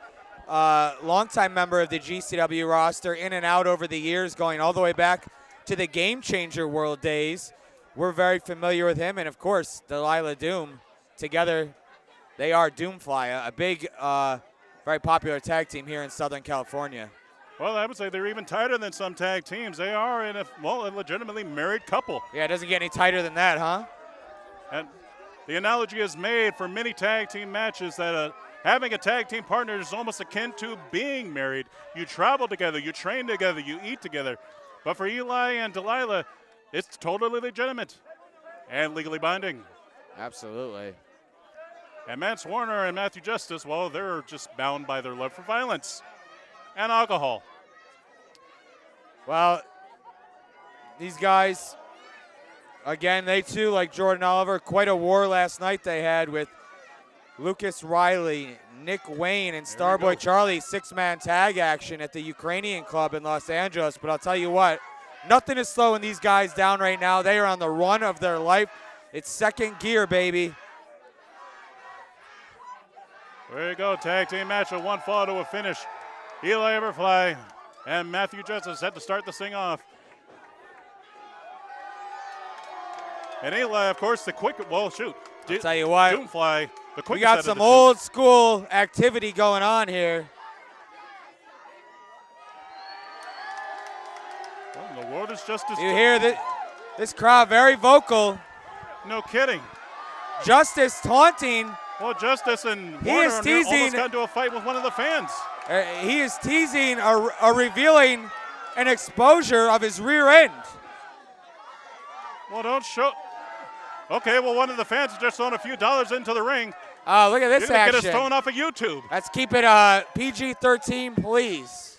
S8: member of the GCW roster, in and out over the years, going all the way back to the Game Changer World days. We're very familiar with him, and of course, Delilah Doom. Together, they are DoomFly, a big, very popular tag team here in Southern California.
S1: Well, I would say they're even tighter than some tag teams. They are a legitimately married couple.
S8: Yeah, it doesn't get any tighter than that, huh?
S1: And the analogy is made for many tag team matches that having a tag team partner is almost akin to being married. You travel together, you train together, you eat together. But for Eli and Delilah, it's totally legitimate and legally binding.
S8: Absolutely.
S1: And Mance Warner and Matthew Justice, well, they're just bound by their love for violence and alcohol.
S8: Well, these guys, again, they too, like Jordan Oliver, quite a war last night they had with Lucas Riley, Nick Wayne, and Starboy Charlie, six-man tag action at the Ukrainian club in Los Angeles. But I'll tell you what, nothing is slowing these guys down right now. They are on the run of their life. It's Second Gear, baby.
S1: There you go, tag team match of one fall to a finish. Eli Everfly and Matthew Justice set to start this thing off. And Eli, of course, the quick, well, shoot.
S8: I'll tell you what,
S1: DoomFly, the quick.
S8: We got some old school activity going on here.
S1: Well, the world is just as.
S8: You hear this crowd very vocal.
S1: No kidding.
S8: Justice taunting
S1: Well, Justice and
S8: He
S1: Warner
S8: is
S1: almost
S8: teasing.
S1: got into a fight with one of the fans.
S8: He is teasing a revealing an exposure of his rear end.
S1: Well, don't show. Okay, well, one of the fans has just thrown a few dollars into the ring.
S8: Oh, look at this
S1: He's gonna
S8: action.
S1: get us thrown off of YouTube.
S8: Let's keep it PG-13, please.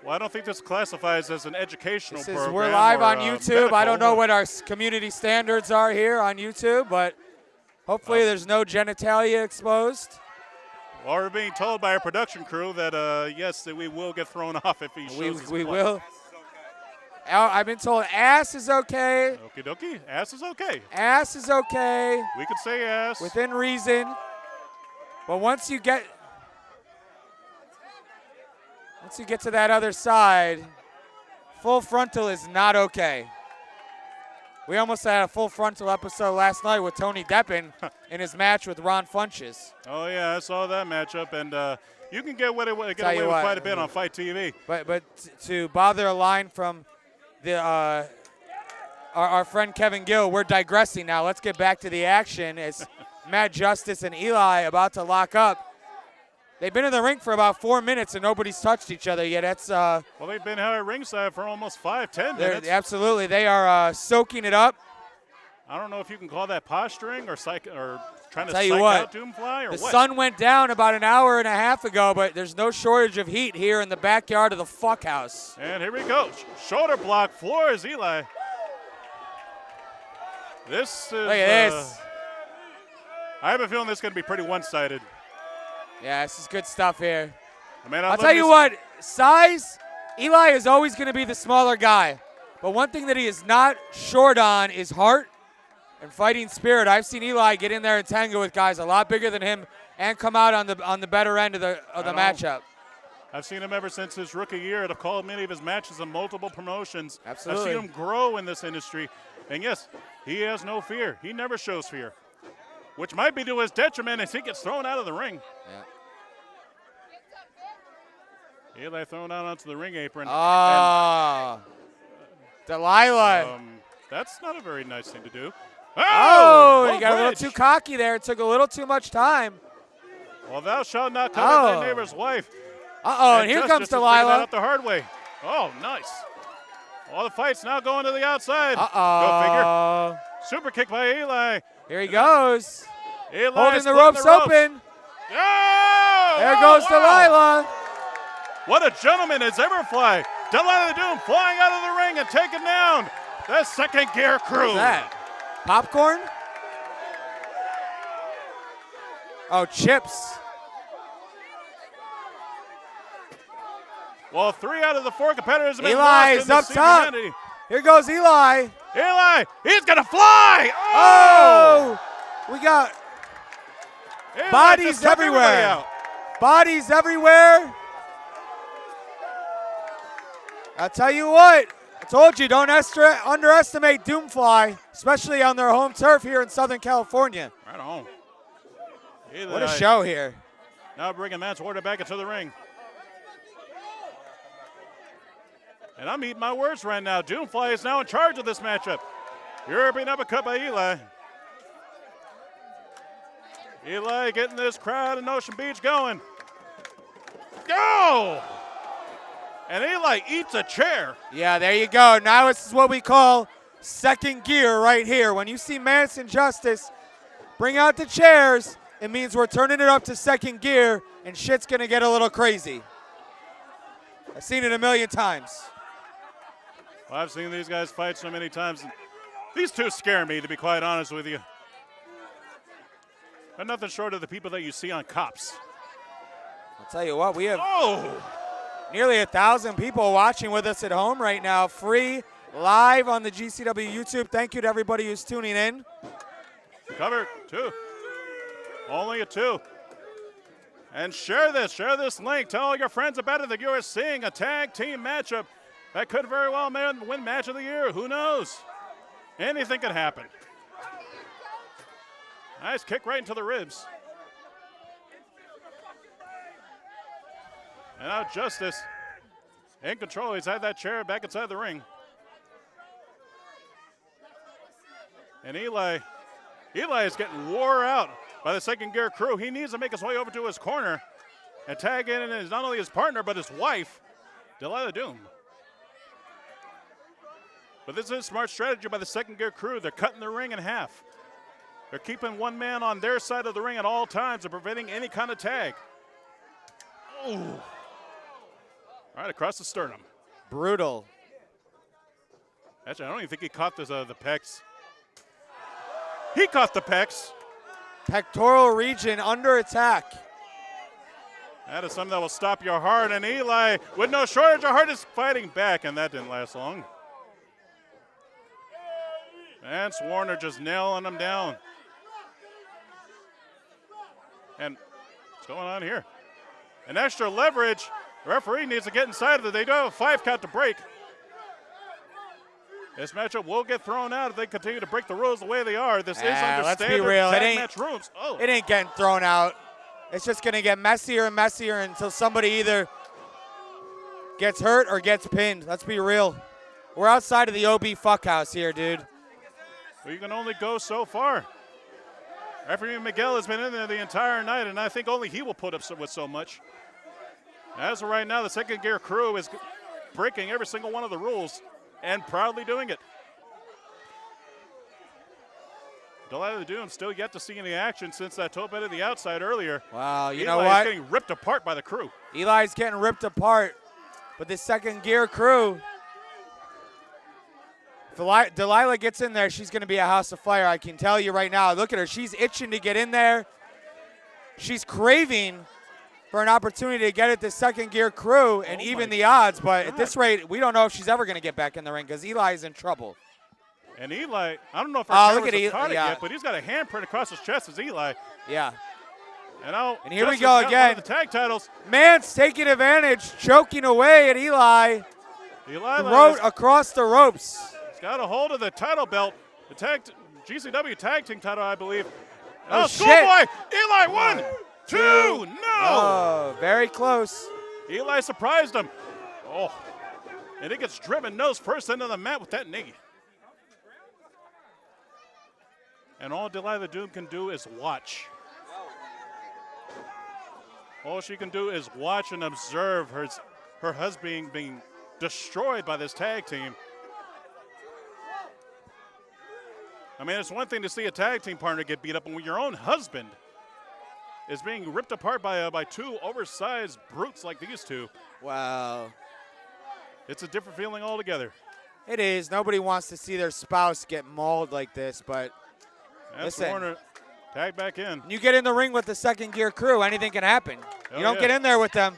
S1: Well, I don't think this classifies as an educational program.
S8: We're live
S1: or,
S8: on YouTube. I don't know what our community standards are here on YouTube, but hopefully there's no genitalia exposed.
S1: Well, we're being told by our production crew that, yes, that we will get thrown off if he shows his
S8: We
S1: butt.
S8: will. I've been told ass is okay.
S1: Okie dokie. Ass is okay.
S8: Ass is okay.
S1: We could say ass.
S8: Within reason. But once you get to that other side, full frontal is not okay. We almost had a full frontal episode last night with Tony Deppen in his match with Ron Funches.
S1: Oh, yeah, I saw that matchup, and you can get away with
S8: Tell you what,
S1: quite a bit on Fight TV.
S8: But to bother a line from the our friend Kevin Gill, we're digressing now. Let's get back to the action as Matt Justice and Eli about to lock up. They've been in the ring for about 4 minutes and nobody's touched each other yet. That's
S1: well, they've been here at ringside for almost 5-10 minutes.
S8: Absolutely, they are soaking it up.
S1: I don't know if you can call that posturing or trying to
S8: Tell
S1: psych
S8: you what,
S1: out DoomFly or what.
S8: The sun went down about an hour and a half ago, but there's no shortage of heat here in the backyard of the fuck house.
S1: And here we go. Shoulder block, floors Eli. This is.
S8: Look at this.
S1: I have a feeling this is going to be pretty one-sided.
S8: Yeah, this is good stuff here.
S1: I mean,
S8: I'll tell you what, size, Eli is always going to be the smaller guy. But one thing that he is not short on is heart and fighting spirit. I've seen Eli get in there and tango with guys a lot bigger than him and come out on the better end of the matchup.
S1: I've seen him ever since his rookie year. I've called many of his matches in multiple promotions.
S8: Absolutely.
S1: I've seen him grow in this industry. And yes, he has no fear. He never shows fear, which might be to his detriment as he gets thrown out of the ring.
S8: Yeah.
S1: Eli thrown out onto the ring apron.
S8: Delilah.
S1: That's not a very nice thing to do.
S8: Oh, he got a
S1: bridge.
S8: little too cocky there. It took a little too much time.
S1: Well, thou shalt not covet thy neighbor's wife.
S8: And here comes Delilah.
S1: Out the hard way. Oh, nice. Well, the fight's now going to the outside. Go figure. Super kick by Eli.
S8: Here he goes.
S1: Eli
S8: holding the ropes open.
S1: Oh,
S8: there goes Delilah.
S1: What a gentleman is Everfly. Delilah Doom flying out of the ring and taking down the second gear crew.
S8: What's that? Popcorn? Oh, chips.
S1: Well, 3 out of the 4 competitors have been
S8: Eli
S1: lost
S8: is
S1: in
S8: up
S1: the
S8: top.
S1: community.
S8: Here goes Eli.
S1: Eli, he's going to fly.
S8: Oh! We got
S1: Eli
S8: bodies
S1: just took everybody
S8: everywhere.
S1: out.
S8: Bodies everywhere. I'll tell you what. I told you, don't underestimate DoomFly, especially on their home turf here in Southern California.
S1: Right on. Eli,
S8: What a show here.
S1: Now bringing Mance Warder back into the ring. And I'm eating my words right now. DoomFly is now in charge of this matchup. European uppercut by Eli. Eli getting this crowd in Ocean Beach going. Go! And Eli eats a chair.
S8: Yeah, there you go. Now this is what we call second gear right here. When you see Mance and Justice bring out the chairs, it means we're turning it up to second gear and shit's going to get a little crazy. I've seen it a million times.
S1: Well, I've seen these guys fight so many times. These two scare me, to be quite honest with you. They're nothing short of the people that you see on Cops.
S8: I'll tell you what, we have nearly 1,000 people watching with us at home right now, free, live on the GCW YouTube. Thank you to everybody who's tuning in.
S1: Cover 2. Only a 2. And share this link. Tell all your friends about it that you are seeing a tag team matchup that could very well win match of the year. Who knows? Anything could happen. Nice kick right into the ribs. And now Justice in control. He's had that chair back inside the ring. And Eli is getting wore out. by the second gear crew. He needs to make his way over to his corner and tag in is not only his partner, but his wife, Delilah Doom. But this is a smart strategy by the second gear crew. They're cutting the ring in half. They're keeping one man on their side of the ring at all times and preventing any kind of tag. Ooh. Right across the sternum.
S8: Brutal.
S1: Actually, I don't even think he caught the pecs. He caught the pecs.
S8: Pectoral region under attack.
S1: That is something that will stop your heart. And Eli, with no shortage of heart, is fighting back, and that didn't last long. Vance Warner just nailing him down. And what's going on here? An extra leverage. The referee needs to get inside of it. They do have a 5 count to break. This matchup will get thrown out if they continue to break the rules the way they are. This is under
S8: let's be
S1: standard
S8: real.
S1: tag match rules. Oh.
S8: It ain't getting thrown out. It's just going to get messier and messier until somebody either gets hurt or gets pinned. Let's be real. We're outside of the OB fuckhouse here, dude.
S1: Well, you can only go so far. Referee Miguel has been in there the entire night, and I think only he will put up with so much. As of right now, the second gear crew is breaking every single one of the rules and proudly doing it. Delilah Doom still yet to see any action since that tope to the outside earlier.
S8: Wow, you
S1: Eli
S8: know what?
S1: is getting ripped apart by the crew.
S8: Eli's getting ripped apart, but this second gear crew, if Delilah gets in there, she's going to be a house of fire. I can tell you right now. Look at her. She's itching to get in there. She's craving for an opportunity to get at this second gear crew and even the odds. But at this rate, we don't know if she's ever going to get back in the ring because Eli's in trouble.
S1: And Eli, I don't know if our
S8: look at
S1: cameras have caught it
S8: yeah.
S1: yet, but he's got a handprint across his chest as Eli.
S8: Yeah.
S1: And
S8: here we
S1: Justin's
S8: go
S1: got
S8: again.
S1: one of the tag titles.
S8: Mance taking advantage, choking away at Eli. Throat across the ropes.
S1: He's got a hold of the title belt, the GCW tag team title, I believe.
S8: Oh,
S1: Schoolboy! Eli, 1, 2, no!
S8: Oh, very close.
S1: Eli surprised him. Oh, and he gets driven nose first into the mat with that knee. And all Delilah Doom can do is watch. All she can do is watch and observe her husband being destroyed by this tag team. I mean, it's one thing to see a tag team partner get beat up, and when your own husband is being ripped apart by two oversized brutes like these two.
S8: Wow.
S1: It's a different feeling altogether.
S8: It is. Nobody wants to see their spouse get mauled like this, but
S1: That's
S8: listen.
S1: Warner. Tag back in.
S8: You get in the ring with the second gear crew, anything can happen.
S1: Oh,
S8: you don't
S1: yeah.
S8: get in there with them.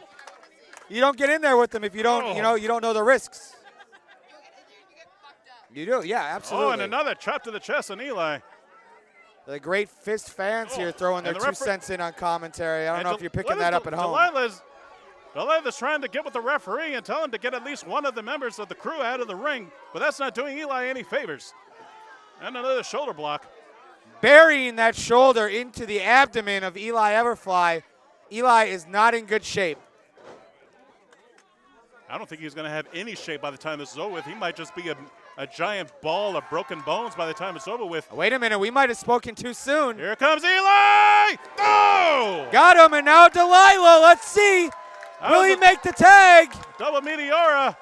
S8: You don't get in there with them if you don't, you don't know the risks. You do, yeah, absolutely.
S1: Oh, and another chop to the chest on Eli.
S8: The great fist fans here throwing their
S1: And
S8: 2
S1: the
S8: cents in on commentary. I don't
S1: And
S8: know if you're picking that up at home.
S1: Delilah's trying to get with the referee and tell him to get at least one of the members of the crew out of the ring, but that's not doing Eli any favors. And another shoulder block.
S8: Burying that shoulder into the abdomen of Eli Everfly. Eli is not in good shape.
S1: I don't think he's going to have any shape by the time this is over with. He might just be a giant ball of broken bones by the time it's over with.
S8: Wait a minute, we might have spoken too soon.
S1: Here comes Eli! Oh!
S8: Got him, and now Delilah, let's see. Will he make the tag?
S1: Double Meteora.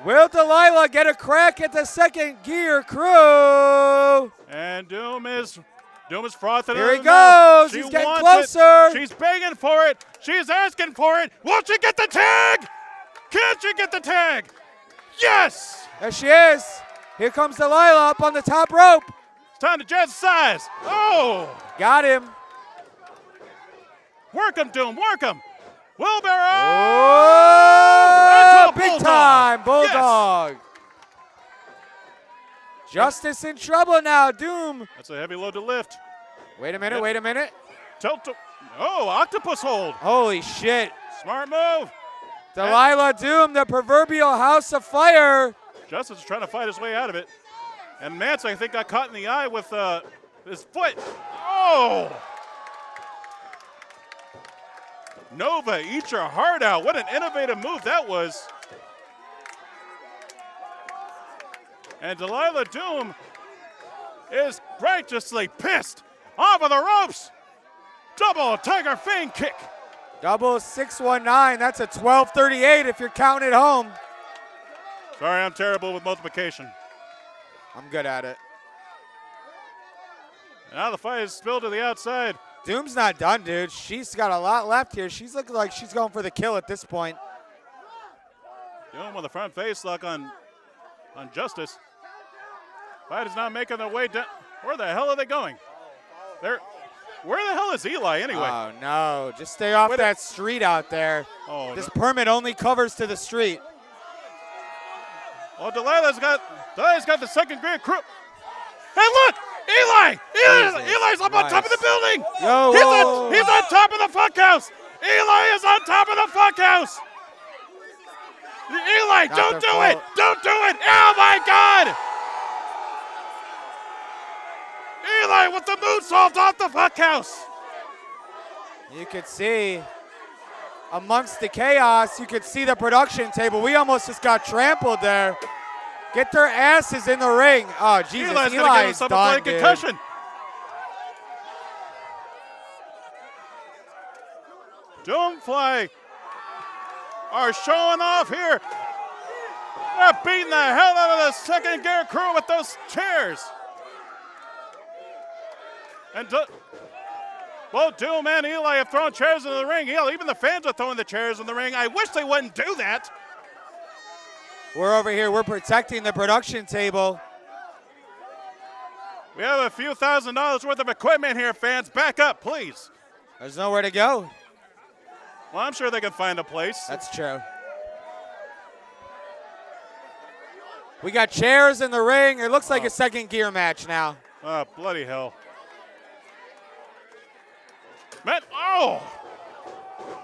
S8: Will Delilah get a crack at the second gear crew?
S1: And Doom is frothing.
S8: Here he goes. He's getting closer.
S1: She's begging for it. She's asking for it. Won't she get the tag? Can't she get the tag? Yes!
S8: There she is. Here comes Delilah up on the top rope.
S1: It's time to jazzercise. Oh!
S8: Got him.
S1: Work him, Doom. Work him. Wheelbarrow!
S8: Oh! Big time. Bulldog. Yes. Justice in trouble now. Doom.
S1: That's a heavy load to lift.
S8: Wait a minute. Wait a minute.
S1: Oh, octopus hold.
S8: Holy shit.
S1: Smart move.
S8: Delilah Doom, the proverbial house of fire.
S1: Justice is trying to fight his way out of it. And Mance, I think, got caught in the eye with his foot. Oh! Nova, eat your heart out. What an innovative move that was. And Delilah Doom is righteously pissed off of the ropes. Double Tiger Fang kick.
S8: Double 619. That's a 1238 if you're counting it home.
S1: Sorry, I'm terrible with multiplication.
S8: I'm good at it.
S1: Now the fight is spilled to the outside.
S8: Doom's not done, dude. She's got a lot left here. She's looking like she's going for the kill at this point.
S1: Doom with a front face lock on Justice. Fight is not making their way down. Where the hell are they going? Where the hell is Eli anyway?
S8: Oh, no. Just stay off that street out there.
S1: Oh,
S8: this permit only covers to the street.
S1: Well, Delilah's got the second grade crew. Hey, look! Eli! Eli's up on top of the building!
S8: Yo,
S1: he's on top of the fuck house! Eli is on top of the fuck house! Eli, don't do it! Don't do it! Oh my God! Eli with the moonsault off the fuck house!
S8: You could see, amongst the chaos, you could see the production table. We almost just got trampled there. Get their asses in the ring. Oh, Jesus,
S1: Eli's gonna give himself a playing concussion. DoomFly are showing off here. They're beating the hell out of the second gear crew with those chairs. And both Doom and Eli have thrown chairs into the ring. Hell, even the fans are throwing the chairs in the ring. I wish they wouldn't do that.
S8: We're over here. We're protecting the production table.
S1: We have a few $1,000s worth of equipment here, fans. Back up, please.
S8: There's nowhere to go.
S1: Well, I'm sure they can find a place.
S8: That's true. We got chairs in the ring. It looks like a second gear match now.
S1: Oh, bloody hell. Oh!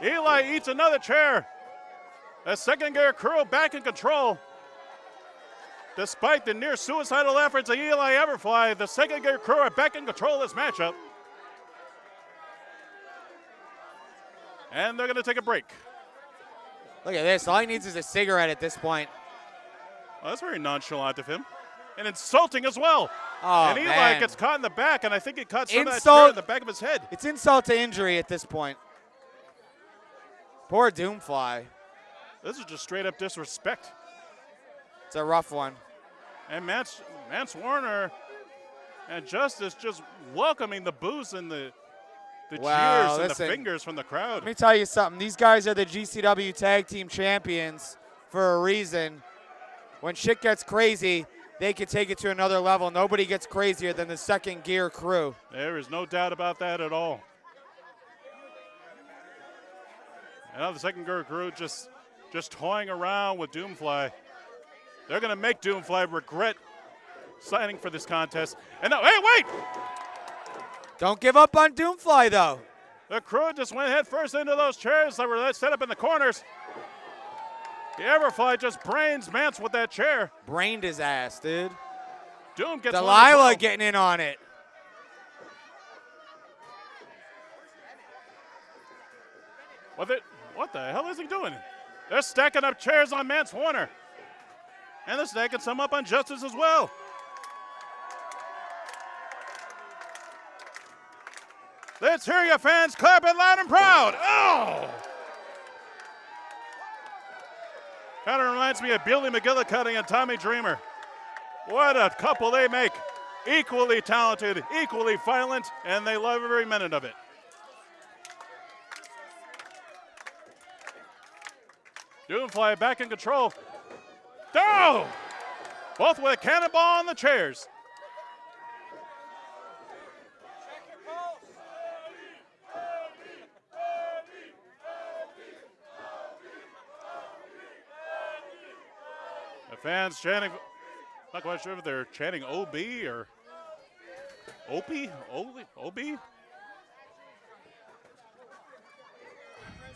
S1: Eli eats another chair. The second gear crew back in control. Despite the near suicidal efforts of Eli Everfly, the second gear crew are back in control of this matchup. And they're going to take a break.
S8: Look at this. All he needs is a cigarette at this point.
S1: Well, that's very nonchalant of him. And insulting as well.
S8: Oh,
S1: and Eli
S8: man.
S1: gets caught in the back, and I think he caught some of that chair in the back of his head.
S8: It's insult to injury at this point. Poor DoomFly.
S1: This is just straight up disrespect.
S8: It's a rough one.
S1: And Mance Warner and Justice just welcoming the boos and the cheers and the fingers from the crowd.
S8: Let me tell you something. These guys are the GCW Tag Team Champions for a reason. When shit gets crazy, they can take it to another level. Nobody gets crazier than the second gear crew.
S1: There is no doubt about that at all. And now the second gear crew just toying around with DoomFly. They're going to make DoomFly regret signing for this contest. And now, hey, wait!
S8: Don't give up on DoomFly, though.
S1: The crew just went head first into those chairs that were set up in the corners. The Everfly just brains Mance with that chair.
S8: Brained his ass, dude.
S1: Doom gets
S8: Delilah getting in on it.
S1: What the hell is he doing? They're stacking up chairs on Mance Warner. And they're stacking some up on Justice as well. Let's hear you fans clap it loud and proud. Oh! Kind of reminds me of Billy McGillicuddy and Tommy Dreamer. What a couple they make. Equally talented, equally violent, and they love every minute of it. DoomFly back in control. Oh! Both with a cannonball on the chairs. The fans chanting, not quite sure if they're chanting OB or Opie? OB?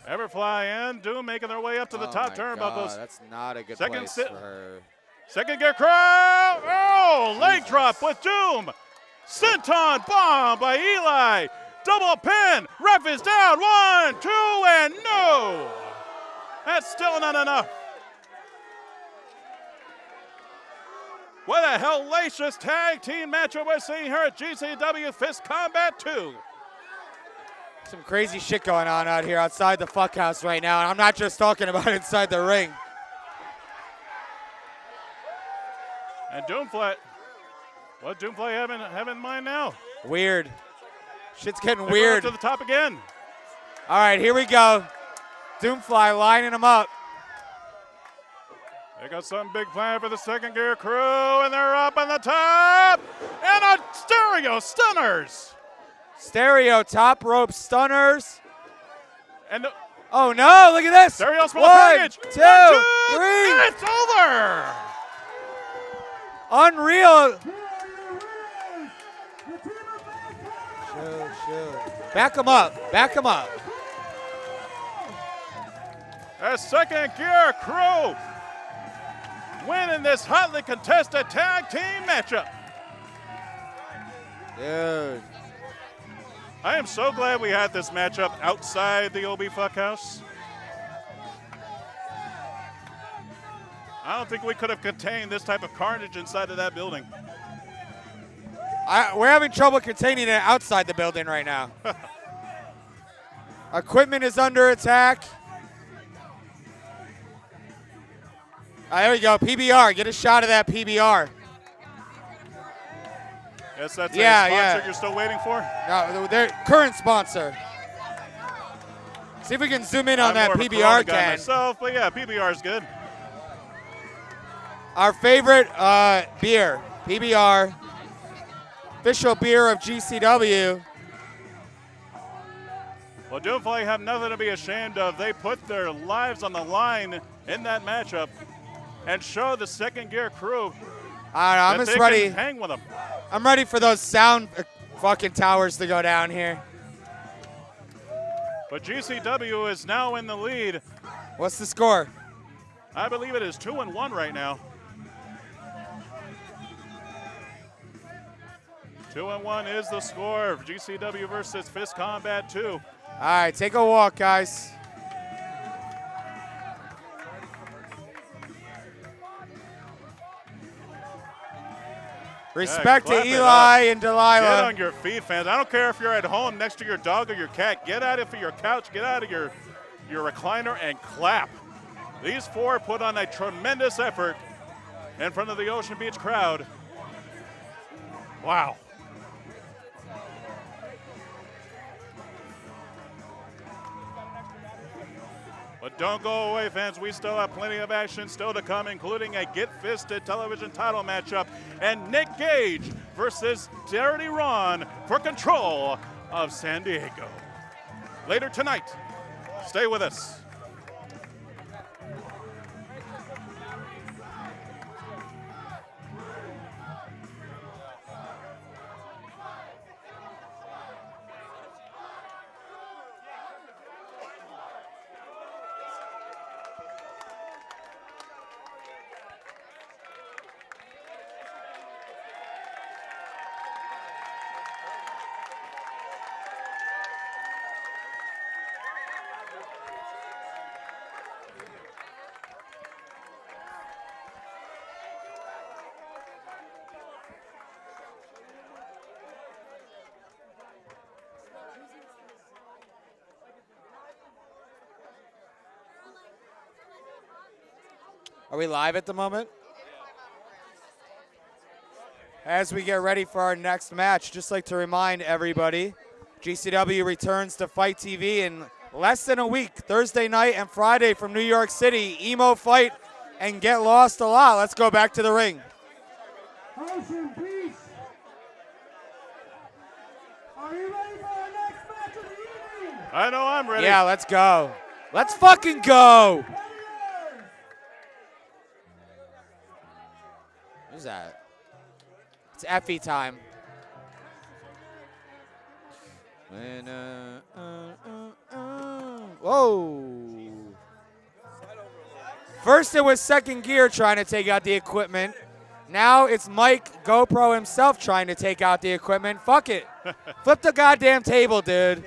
S1: Everfly and Doom making their way up to the top turnbuckles.
S8: That's not a good place for her.
S1: Second gear crowd. Oh, leg drop with Doom. Senton bomb by Eli. Double pin. Ref is down. 1, 2, and no. That's still not enough. What a hellacious tag team matchup we're seeing here at GCW Fist Combat 2.
S8: Some crazy shit going on out here outside the fuck house right now. And I'm not just talking about inside the ring.
S1: And DoomFly, what DoomFly have in mind now?
S8: Weird. Shit's getting
S1: They're
S8: weird.
S1: going up to the top again.
S8: All right, here we go. DoomFly lining them up.
S1: They got some big plan for the second gear crew, and they're up on the top. And a stereo stunners.
S8: Stereo top rope stunners.
S1: And
S8: oh no, look at this.
S1: Stereo small
S8: One,
S1: package.
S8: two, 3.
S1: And it's over.
S8: Unreal. Back him up. Back him up.
S1: A second gear crew winning this hotly contested tag team matchup.
S8: Dude.
S1: I am so glad we had this matchup outside the OB Fuckhouse. I don't think we could have contained this type of carnage inside of that building.
S8: We're having trouble containing it outside the building right now. Equipment is under attack. There we go, PBR. Get a shot of that PBR.
S1: Yes, that's
S8: yeah,
S1: a sponsor
S8: yeah.
S1: you're still waiting for?
S8: No, their current sponsor. See if we can zoom in on that
S1: I'm more of a
S8: PBR
S1: Corona guy
S8: can.
S1: myself, but yeah, PBR is good.
S8: Our favorite beer, PBR, official beer of GCW.
S1: Well, DoomFly have nothing to be ashamed of. They put their lives on the line in that matchup and show the second gear crew
S8: I don't know, I'm
S1: that
S8: just
S1: they
S8: ready.
S1: can hang with them.
S8: I'm ready for those sound fucking towers to go down here.
S1: But GCW is now in the lead.
S8: What's the score?
S1: I believe it is 2-1 right now. 2-1 is the score. GCW versus Fist Combat 2.
S8: All right, take a walk, guys. Respect to
S1: clap it
S8: Eli
S1: up.
S8: and Delilah.
S1: Get on your feet, fans. I don't care if you're at home next to your dog or your cat. Get out of your couch. Get out of your recliner and clap. These four put on a tremendous effort in front of the Ocean Beach crowd. Wow. But don't go away, fans. We still have plenty of action still to come, including a Get Fisted television title matchup and Nick Gage versus Dirty Ron for control of San Diego. Later tonight, stay with us.
S8: Are we live at the moment? As we get ready for our next match, just like to remind everybody, GCW returns to Fight TV in less than a week, Thursday night and Friday from New York City. Emo Fight and Get Lost a lot. Let's go back to the ring.
S3: Ocean Beach. Are you ready for our next match of the evening?
S1: I know I'm ready.
S8: Yeah, let's go. Let's fucking go. Who's that? It's Effy time. Whoa. First it was second gear trying to take out the equipment. Now it's Mike GoPro himself trying to take out the equipment. Fuck it. Flip the goddamn table, dude.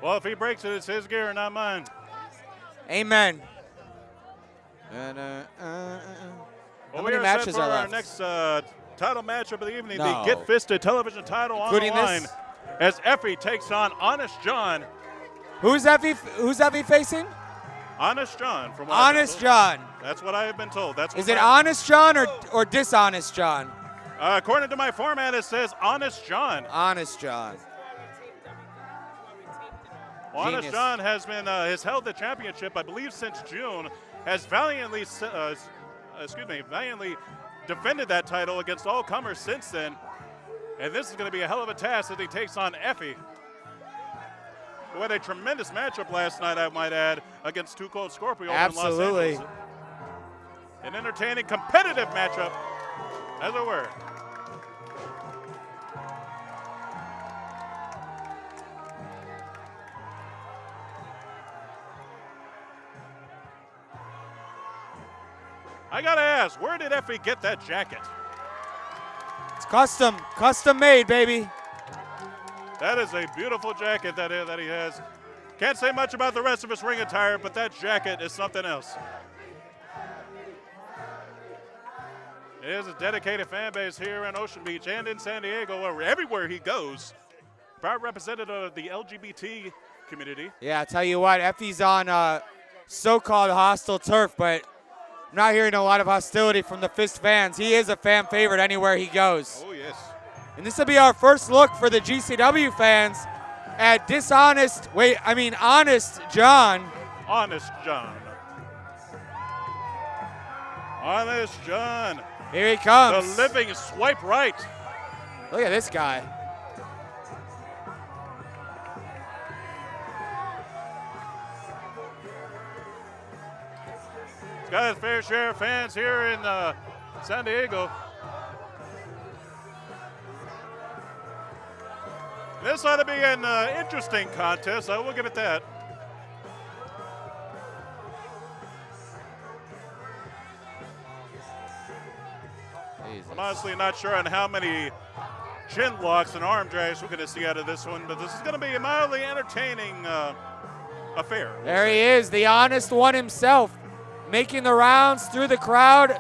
S1: Well, if he breaks it, it's his gear, not mine.
S8: Amen.
S1: Well,
S8: How
S1: we
S8: many
S1: are
S8: matches
S1: set for
S8: are
S1: our
S8: left?
S1: next title matchup of the evening,
S8: No.
S1: the Get Fisted television title on
S8: Including
S1: the line.
S8: this?
S1: as Effy takes on Honest John.
S8: Who's Effy facing?
S1: Honest John. From what I've been
S8: Honest
S1: told.
S8: John.
S1: That's what I have been told. That's what
S8: Is it Honest John or Dishonest John?
S1: According to my format, it says Honest John.
S8: Honest John.
S1: Well, Honest John has been has held the championship, I believe, since June. Has valiantly defended that title against all comers since then. And this is going to be a hell of a task as he takes on Effy, who had a tremendous matchup last night, I might add, against Too Cold Scorpio in Los
S8: Absolutely.
S1: Angeles. An entertaining, competitive matchup, as it were. I gotta ask, where did Effy get that jacket?
S8: It's custom made, baby.
S1: That is a beautiful jacket that he has. Can't say much about the rest of his ring attire, but that jacket is something else. It is a dedicated fan base here in Ocean Beach and in San Diego, where everywhere he goes. Proud representative of the LGBT community.
S8: Yeah, I tell you what, Effy's on so-called hostile turf, but I'm not hearing a lot of hostility from the Fist fans. He is a fan favorite anywhere he goes.
S1: Oh, yes.
S8: And this will be our first look for the GCW fans at Honest John.
S1: Honest John. Honest John.
S8: Here he comes.
S1: The living swipe right.
S8: Look at this guy.
S1: He's got his fair share of fans here in San Diego. This ought to be an interesting contest. I will give it that. I'm honestly not sure on how many chin locks and arm drags we're going to see out of this one, but this is going to be a mildly entertaining affair.
S8: There he is, the honest one himself, making the rounds through the crowd.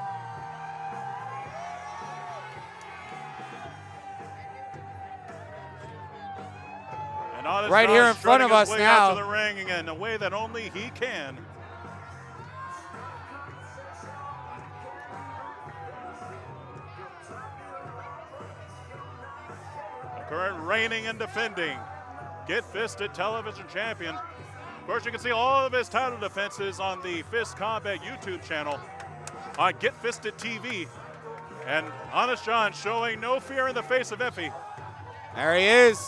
S8: Right here in front of us now.
S1: Out to the ring in a way that only he can. The current reigning and defending Get Fisted television champion. Of course, you can see all of his title defenses on the Fist Combat YouTube channel on Get Fisted TV. And Honest John showing no fear in the face of Effy.
S8: There he is.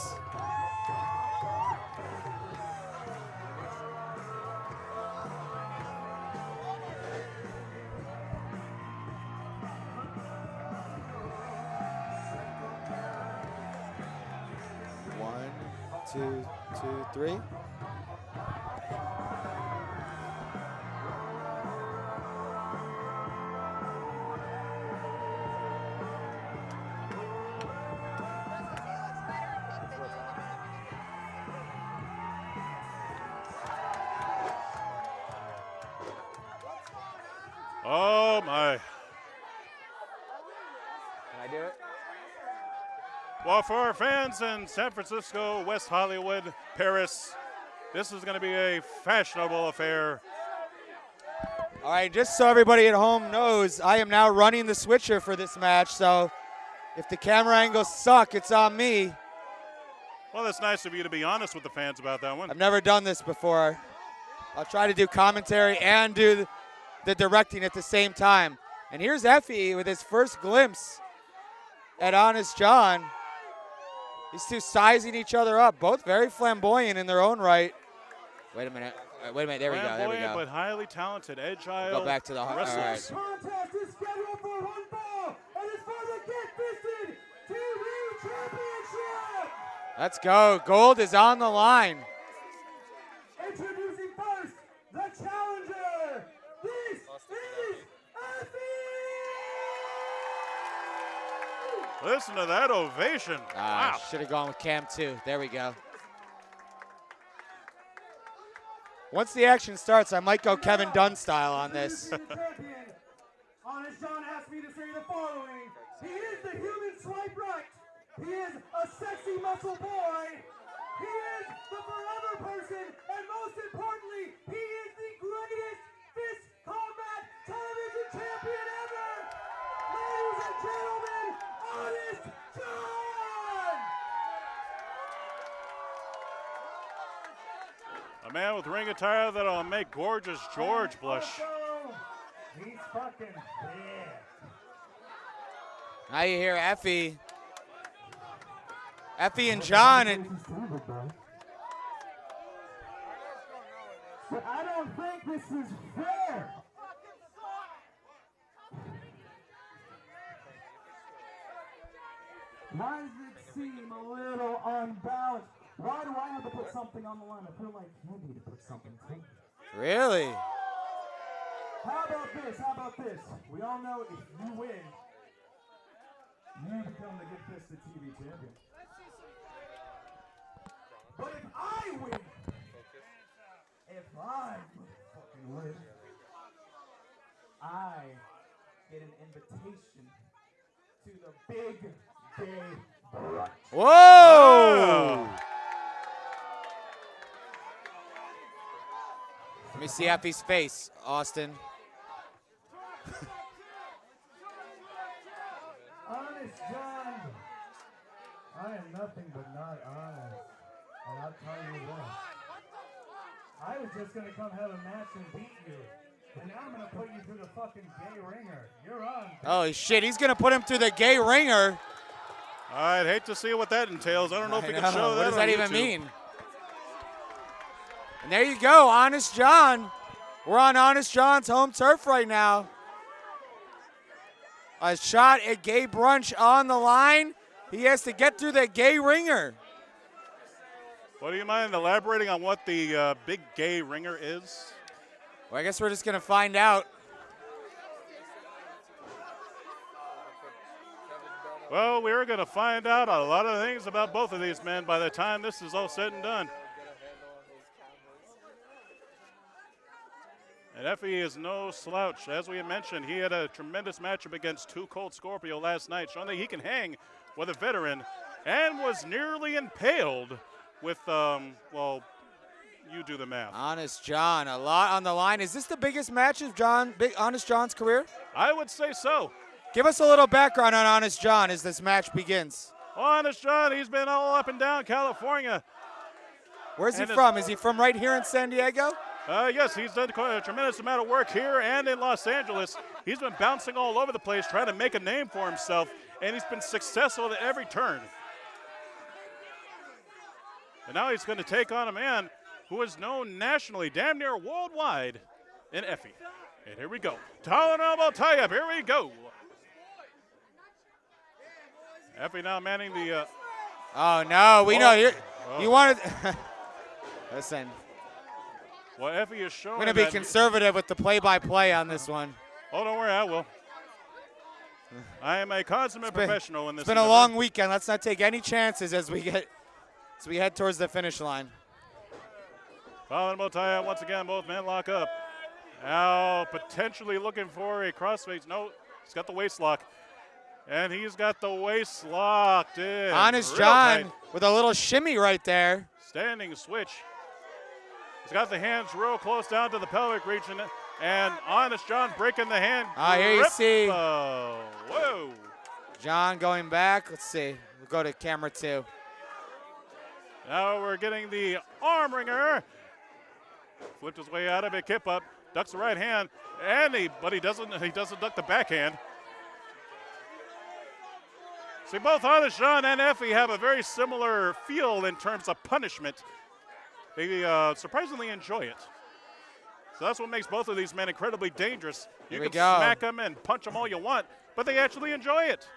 S8: Two, three.
S1: Oh my.
S8: Can I do it?
S1: Well, for our fans in San Francisco, West Hollywood, Paris, this is going to be a fashionable affair.
S8: All right, just so everybody at home knows, I am now running the switcher for this match, so if the camera angles suck, it's on me.
S1: Well, that's nice of you to be honest with the fans about that one.
S8: I've never done this before. I'll try to do commentary and do the directing at the same time. And here's Effy with his first glimpse at Honest John. These two sizing each other up, both very flamboyant in their own right. Wait a minute, there we go, there we go.
S1: But highly talented, agile
S8: Go back to the
S1: wrestlers.
S8: all right.
S3: This contest is scheduled for one fall, and it's for the Get Fisted TV Championship.
S8: Let's go, gold is on the line.
S3: Introducing first, the challenger. This is Effy.
S1: Listen to that ovation. Wow.
S8: Should have gone with Cam too. There we go. Once the action starts, I might go Kevin Dunn style on this.
S3: Honest John asked me to say the following. He is the human swipe right. He is a sexy muscle boy. He is the forever person. And most importantly, he is the greatest fist combat television champion ever. Ladies and gentlemen, Honest John!
S1: A man with ring attire that'll make gorgeous George blush.
S3: He's fucking big.
S8: Now you hear Effy. Effy and John.
S3: But I don't think this is fair. Why does it seem a little unbalanced? Why do I have to put something on the line? I feel like you need to put something too.
S8: Really?
S3: How about this? How about this? We all know if you win, you become the Good Fisted TV champion. But if I win, fucking win, I get an invitation to the big day brunch.
S8: Whoa! Let me see Effy's face, Austin.
S3: Honest John, I am nothing but not honest. And I'll tell you what, I was just going to come have a match and beat you. And now I'm going to put you through the fucking gay ringer. You're on.
S8: Oh, shit, he's going to put him through the gay ringer.
S1: I'd hate to see what that entails. I don't know if we can show that.
S8: What does that even
S1: YouTube.
S8: mean? And there you go, Honest John. We're on Honest John's home turf right now. A shot at gay brunch on the line. He has to get through the gay ringer.
S1: Well, do you mind elaborating on what the big gay ringer is?
S8: Well, I guess we're just going to find out.
S1: Well, we're going to find out a lot of things about both of these men by the time this is all said and done. And Effy is no slouch. As we had mentioned, he had a tremendous matchup against Too Cold Scorpio last night, showing that he can hang with a veteran, and was nearly impaled with, well, you do the math.
S8: Honest John, a lot on the line. Is this the biggest match of Honest John's career?
S1: I would say so.
S8: Give us a little background on Honest John as this match begins.
S1: Honest John, he's been all up and down California.
S8: Where's he from? Is he from right here in San Diego?
S1: Yes, he's done quite a tremendous amount of work here and in Los Angeles. He's been bouncing all over the place trying to make a name for himself, and he's been successful at every turn. And now he's going to take on a man who is known nationally, damn near worldwide, in Effy. And here we go. Tall elbow tie-up. Here we go. Effy now manning the...
S8: Oh, no. We know. You wanted... Listen.
S1: Well, Effy is showing...
S8: I'm going to be conservative with the play-by-play on this one.
S1: Oh, don't worry. I will. I am a consummate professional in this.
S8: It's been a long weekend. Let's not take any chances as we head towards the finish line.
S1: Following tie up once again. Both men lock up. Now potentially looking for a crossface. No, he's got the waist lock. And he's got the waist locked in.
S8: Honest John with a little shimmy right there.
S1: Standing switch. He's got the hands real close down to the pelvic region. And Honest John breaking the hand.
S8: Here you see.
S1: Whoa.
S8: John going back. Let's see. We'll go to camera 2.
S1: Now we're getting the arm wringer. Flipped his way out of it. Kip up. Ducks the right hand. But he doesn't duck the backhand. See, both Honest John and Effy have a very similar feel in terms of punishment. They surprisingly enjoy it. So that's what makes both of these men incredibly dangerous. You can smack them and punch them all you want, but they actually enjoy it.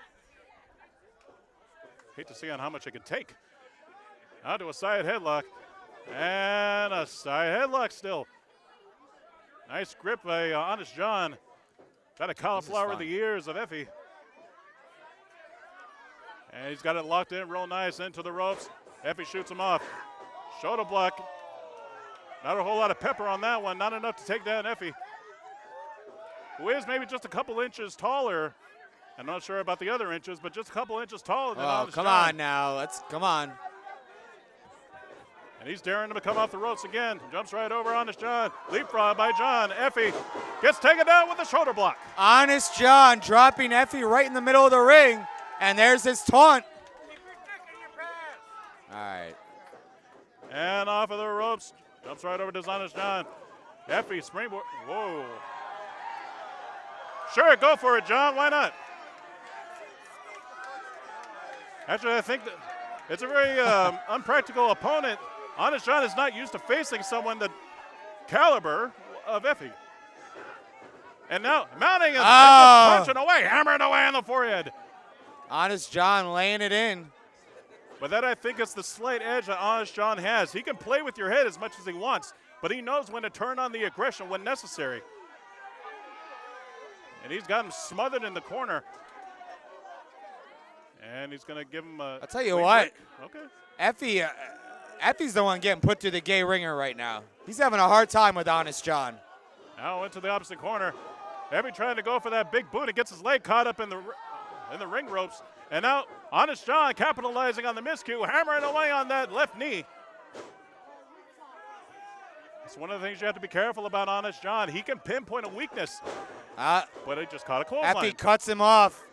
S1: Hate to see on how much it can take. Now to a side headlock. And a side headlock still. Nice grip by Honest John. Got a cauliflower the ears of Effy. And he's got it locked in real nice into the ropes. Effy shoots him off. Shoulder block. Not a whole lot of pepper on that one. Not enough to take down Effy, who is maybe just a couple inches taller I'm not sure about the other inches, but just a couple inches taller than
S8: Oh,
S1: Honest
S8: come
S1: John.
S8: on now. Come on.
S1: And he's daring him to come off the ropes again. Jumps right over Honest John. Leapfrog by John. Effy gets taken down with a shoulder block.
S8: Honest John dropping Effy right in the middle of the ring. And there's his taunt. All right.
S1: And off of the ropes. Jumps right over to Honest John. Effy springboard. Whoa. Sure, go for it, John. Why not? Actually, I think that it's a very unpractical opponent. Honest John is not used to facing someone the caliber of Effy. And now mounting and just punching away, hammering away on the forehead.
S8: Honest John laying it in.
S1: But that, I think, is the slight edge that Honest John has. He can play with your head as much as he wants, but he knows when to turn on the aggression when necessary. And he's got him smothered in the corner. And he's going to give him a...
S8: I'll tell you what.
S1: Okay.
S8: Effy's the one getting put through the gay ringer right now. He's having a hard time with Honest John.
S1: Now into the opposite corner. Effy trying to go for that big boot. He gets his leg caught up in the ring ropes. And now Honest John capitalizing on the miscue, hammering away on that left knee. It's one of the things you have to be careful about Honest John. He can pinpoint a weakness, but he just caught a clothesline.
S8: Effy cuts him off.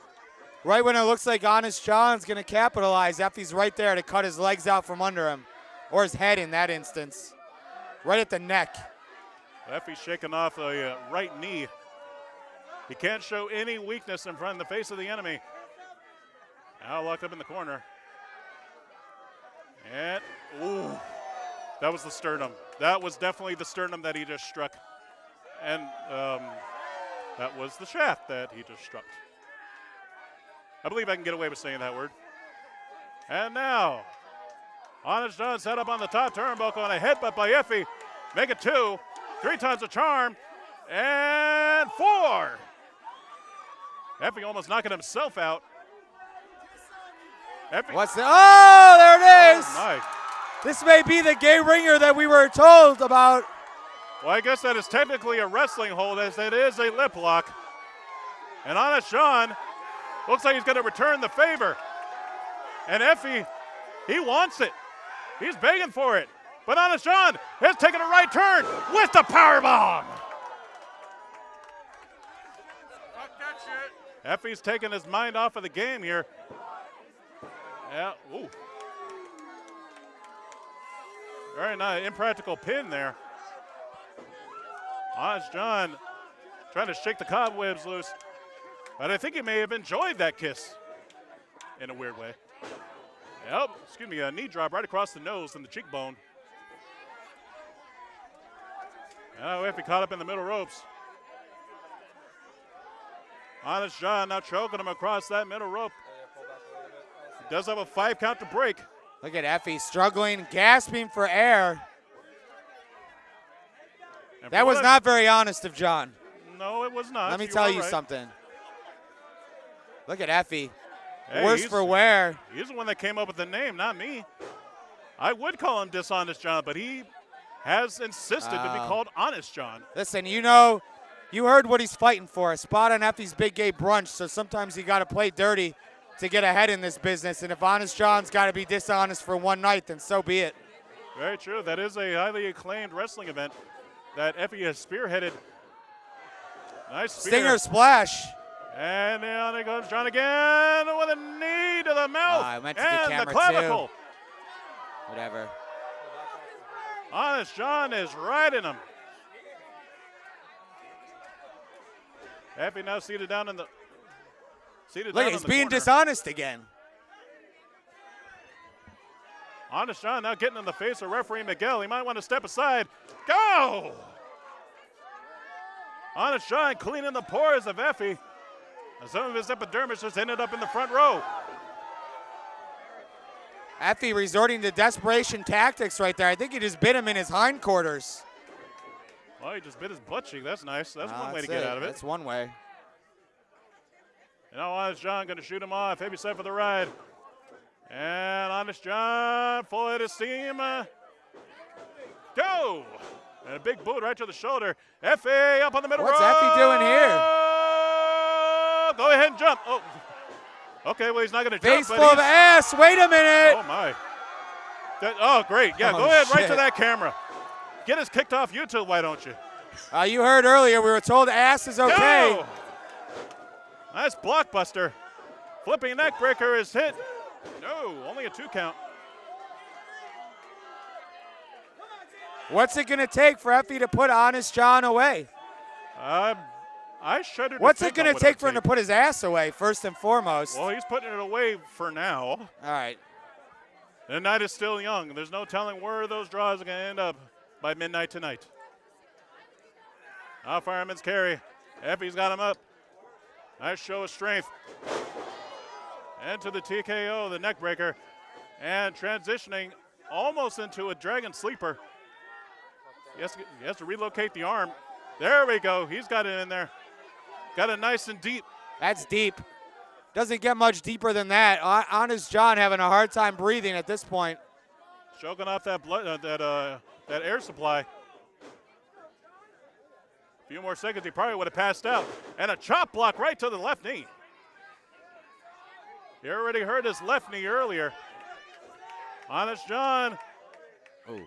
S8: Right when it looks like Honest John's going to capitalize, Effy's right there to cut his legs out from under him, or his head in that instance, right at the neck.
S1: Effy's shaking off the right knee. He can't show any weakness in front of the face of the enemy. Now locked up in the corner. And, ooh, that was the sternum. That was definitely the sternum that he just struck. And that was the shaft that he just struck. I believe I can get away with saying that word. And now, Honest John set up on the top turnbuckle on a headbutt by Effy. Make it 2, 3 times the charm, and 4. Effy almost knocking himself out. Effy.
S8: What's the? Oh, there it is.
S1: Oh, my.
S8: This may be the gay ringer that we were told about.
S1: Well, I guess that is technically a wrestling hold, as it is a lip lock. And Honest John looks like he's going to return the favor. And Effy, he wants it. He's begging for it. But Honest John has taken a right turn with the powerbomb.
S4: Fuck that shit.
S1: Effy's taking his mind off of the game here. Yeah, ooh. Very nice, impractical pin there. Honest John trying to shake the cobwebs loose. But I think he may have enjoyed that kiss in a weird way. Yep, excuse me, a knee drop right across the nose and the cheekbone. Now Effy caught up in the middle ropes. Honest John now choking him across that middle rope. He does have a 5 count to break.
S8: Look at Effy struggling, gasping for air. That was not very honest of John.
S1: No, it was not.
S8: Let me tell you
S1: right.
S8: something. Look at Effy.
S1: Hey,
S8: Worse for wear.
S1: He's the one that came up with the name, not me. I would call him Dishonest John, but he has insisted to be called Honest John.
S8: Listen, you know, you heard what he's fighting for. A spot on Effy's Big Gay Brunch, so sometimes you got to play dirty to get ahead in this business. And if Honest John's got to be dishonest for one night, then so be it.
S1: Very true. That is a highly acclaimed wrestling event that Effy has spearheaded. Nice spear.
S8: Stinger splash.
S1: And down there goes John again with a knee to the mouth.
S8: I meant to
S1: and
S8: the
S1: the clavicle.
S8: too. Whatever.
S1: Honest John is riding him. Effy now seated down in the
S8: Look, he's being dishonest again.
S1: Honest John now getting in the face of referee Miguel. He might want to step aside. Go! Honest John cleaning the pores of Effy. And some of his epidermis just ended up in the front row.
S8: Effy resorting to desperation tactics right there. I think he just bit him in his hindquarters.
S1: Well, he just bit his butt cheek. That's nice. That's one way to get out of it.
S8: That's one way.
S1: And now Honest John going to shoot him off. Heavy set for the ride. And Honest John, full head of steam. Go! And a big boot right to the shoulder. Effy up on the middle rope.
S8: What's Effy doing here?
S1: go ahead and jump. Oh. Okay, well, he's not going to jump.
S8: Face full of ass. Wait a minute.
S1: Oh, my. Oh, great. Yeah,
S8: Oh,
S1: go ahead right
S8: shit.
S1: to that camera. Get us kicked off YouTube, why don't you?
S8: You heard earlier, we were told ass is okay.
S1: No! Nice blockbuster. Flipping neck breaker is hit. No, only a 2 count.
S8: What's it going to take for Effy to put Honest John away?
S1: I shudder.
S8: What's it going to take for him to put his ass away, first and foremost?
S1: Well, he's putting it away for now.
S8: All right.
S1: The night is still young. There's no telling where those draws are going to end up by midnight tonight. Now fireman's carry. Effy's got him up. Nice show of strength. Into the TKO, the neck breaker. And transitioning almost into a dragon sleeper. He has to relocate the arm. There we go. He's got it in there. Got it nice and deep.
S8: That's deep. Doesn't get much deeper than that. Honest John having a hard time breathing at this point.
S1: Choking off that blood, that air supply. A few more seconds, he probably would have passed out. And a chop block right to the left knee. You already heard his left knee earlier. Honest John.
S8: Ooh.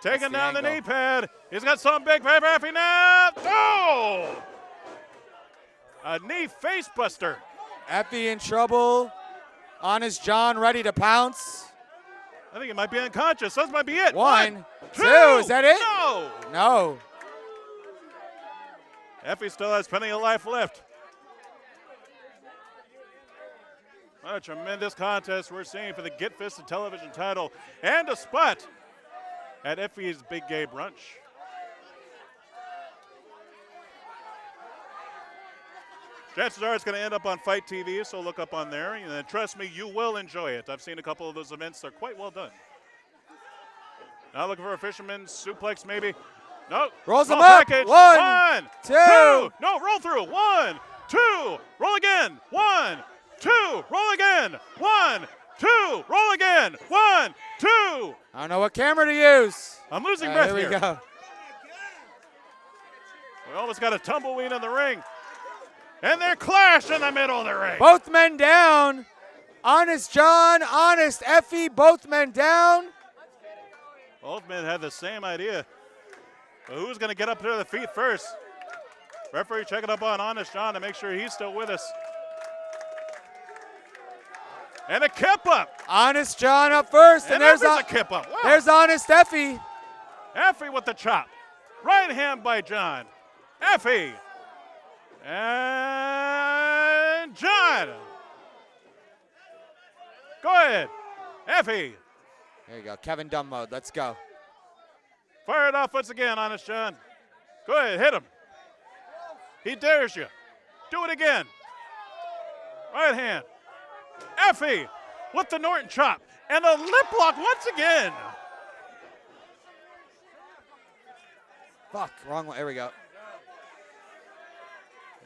S1: Taking down the knee pad. He's got some big for Effy now. Oh! A knee face buster.
S8: Effy in trouble. Honest John ready to pounce.
S1: I think he might be unconscious. That might be it.
S8: One,
S1: two.
S8: Is that it?
S1: No.
S8: No.
S1: Effy still has plenty of life left. What a tremendous contest we're seeing for the Get Fisted television title and a spot at Effy's Big Gay Brunch. Chances are it's going to end up on Fight TV, so look up on there. And trust me, you will enjoy it. I've seen a couple of those events. They're quite well done. Now looking for a fisherman's suplex, maybe. No.
S8: Rolls him
S1: Small
S8: up.
S1: package.
S8: One, two.
S1: No, roll through. 1, 2. Roll again. 1, 2. Roll again. 1, 2. Roll again. 1, 2.
S8: I don't know what camera to use.
S1: I'm losing breath
S8: here.
S1: here.
S8: We go.
S1: We almost got a tumbleweed in the ring. And they're clash in the middle of the ring.
S8: Both men down. Honest John, Honest Effy, both men down.
S1: Both men had the same idea. But who's going to get up to the feet first? Referee checking up on Honest John to make sure he's still with us. And a kip up.
S8: Honest John up first.
S1: And there's a kip up. Wow.
S8: There's Honest Effy.
S1: Effy with the chop. Right hand by John. Effy. And John. Go ahead. Effy.
S8: There you go. Kevin Dunn mode. Let's go.
S1: Fire it off once again, Honest John. Go ahead. Hit him. He dares you. Do it again. Right hand. Effy with the Norton chop. And a lip lock once again.
S8: Fuck. Wrong one. There we go.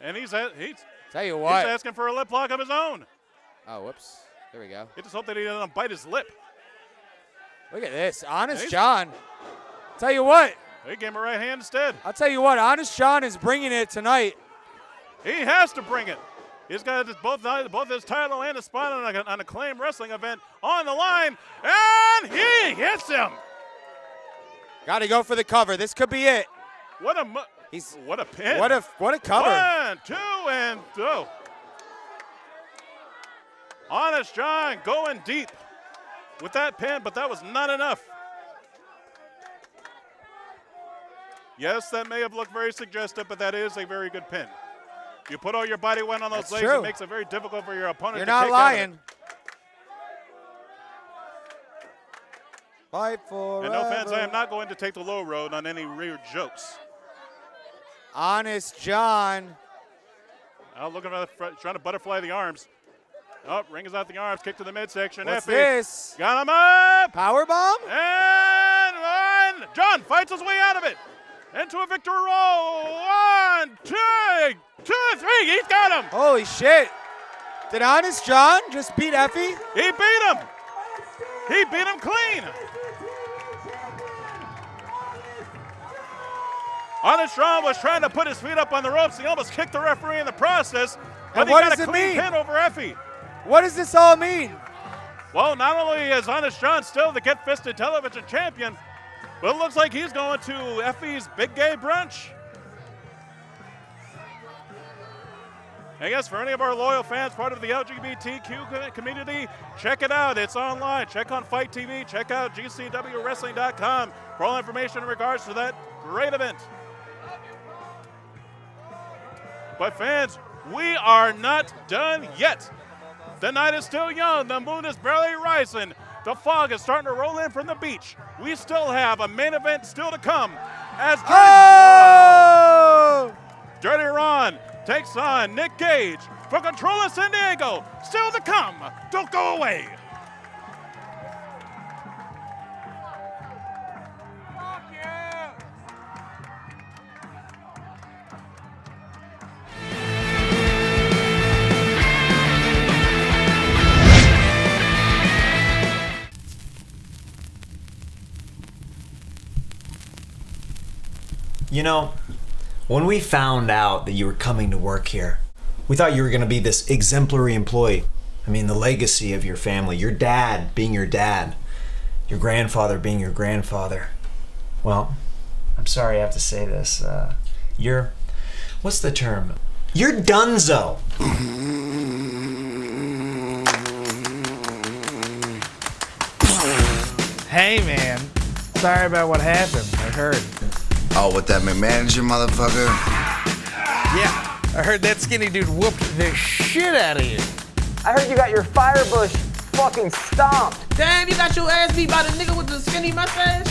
S1: And he's
S8: Tell you what.
S1: He's asking for a lip lock of his own.
S8: Oh, whoops. There we go.
S1: He just hope that he doesn't bite his lip.
S8: Look at this. Honest John. Tell you what.
S1: He gave him a right hand instead.
S8: I'll tell you what. Honest John is bringing it tonight.
S1: He has to bring it. He's got both his title and a spot on an Acclaimed Wrestling event on the line. And he hits him.
S8: Got to go for the cover. This could be it.
S1: What a pin.
S8: What a cover.
S1: 1, 2, and 2. Honest John going deep with that pin, but that was not enough. Yes, that may have looked very suggestive, but that is a very good pin. You put all your body weight on those legs,
S8: true.
S1: it makes it very difficult for your opponent
S8: You're
S1: to
S8: not
S1: take
S8: lying.
S1: Out of it.
S8: Fight for.
S1: And no fans, I am not going to take the low road on any weird jokes.
S8: Honest John.
S1: Now looking for trying to butterfly the arms. Oh, rings out the arms, kick to the midsection.
S8: What's
S1: Effy
S8: this?
S1: got him up.
S8: Power bomb?
S1: And one. John fights his way out of it. Into a victory roll. 1, 2, 2, 3. He's got him.
S8: Holy shit. Did Honest John just beat Effy?
S1: He beat him. He beat him clean. Honest Ron was trying to put his feet up on the ropes. He almost kicked the referee in the process, but
S8: And
S1: he
S8: what
S1: got
S8: does
S1: a
S8: it
S1: clean
S8: mean?
S1: pin over Effy.
S8: What does this all mean?
S1: Well, not only is Honest Jon still the Get Fisted Television champion, but it looks like he's going to Effy's Big Gay Brunch. I guess for any of our loyal fans, part of the LGBTQ community, check it out. It's online. Check on Fight TV. Check out GCWWrestling.com for all information in regards to that great event. But fans, we are not done yet. The night is still young. The moon is barely rising. The fog is starting to roll in from the beach. We still have a main event still to come as Dirty Ron takes on Nick Gage for Control of San Diego. Still to come. Don't go away.
S11: You know, when we found out that you were coming to work here, we thought you were going to be this exemplary employee. I mean, the legacy of your family, your dad being your dad, your grandfather being your grandfather. Well, I'm sorry I have to say this. You're, what's the term? You're donezo.
S12: Hey, man. Sorry about what happened. I heard.
S13: Oh, with that manager motherfucker?
S12: Yeah, I heard that skinny dude whooped the shit out of you.
S14: I heard you got your firebush fucking stomped.
S15: Damn, you got your ass beat by the nigga with the skinny mustache?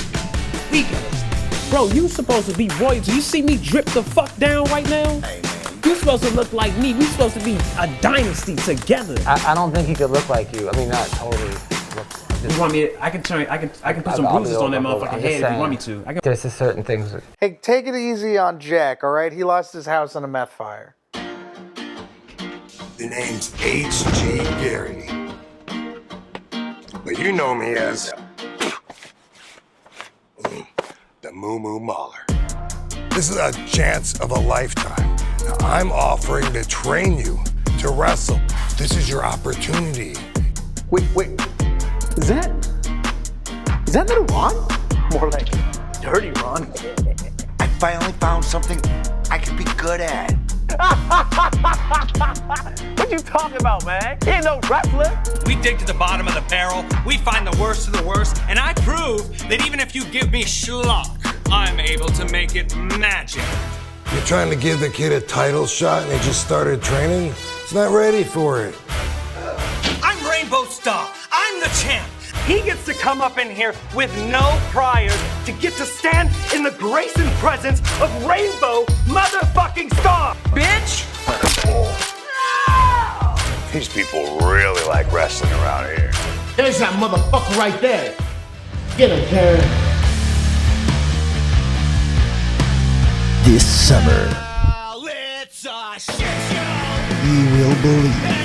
S15: Weekends. Bro, you supposed to be royalty. You see me drip the fuck down right now?
S13: Hey, man.
S15: You supposed to look like me. We supposed to be a dynasty together.
S14: I don't think he could look like you. I mean, not totally.
S15: You want me? I can put some bruises on that motherfucking head if you want me to.
S14: There's just certain things.
S12: Hey, take it easy on Jack, all right? He lost his house on a meth fire.
S2: The name's H.G. Gary. But you know me as the Moo Moo Mauler. This is a chance of a lifetime. Now, I'm offering to train you to wrestle. This is your opportunity.
S12: Wait. Is that Little Ron? More like Dirty Ron.
S13: I finally found something I can be good at.
S14: What you talking about, man? He ain't no wrestler.
S16: We dig to the bottom of the barrel, we find the worst of the worst, and I prove that even if you give me schlock, I'm able to make it magic.
S2: You're trying to give the kid a title shot and he just started training? He's not ready for it.
S16: I'm Rainbow Star. I'm the champ. He gets to come up in here with no priors to get to stand in the grace and presence of Rainbow motherfucking Star, bitch!
S2: These people really like wrestling around here.
S17: There's that motherfucker right there. Get him, Karen.
S18: This summer, you will believe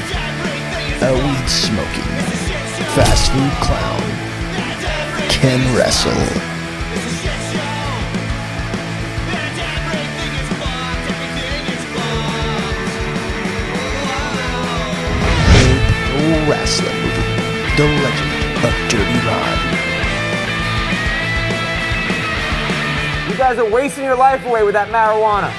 S18: a weed-smoking, fast food clown can wrestle. A wrestling movie, The Legend of Dirty Ron.
S14: You guys are wasting your life away with that marijuana.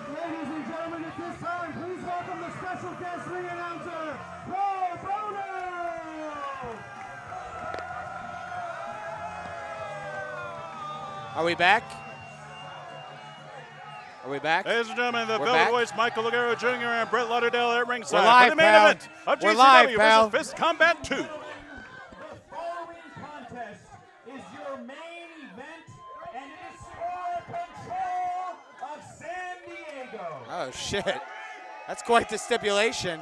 S3: Ladies and gentlemen, at this time, please welcome the special guest ring announcer, Pro Bono!
S8: Are we back? Are we back?
S1: Ladies and gentlemen, the
S8: We're
S1: Velvet
S8: back?
S1: Voice, Michael Lugaro Jr. and Brett Lauderdale at ringside
S8: We're live,
S1: for the main
S8: pal.
S1: event of
S8: We're
S1: GCW
S8: live, pal.
S1: versus Fist Combat 2.
S3: The following contest is your main event, and it is for control of San Diego.
S8: Oh, shit. That's quite the stipulation.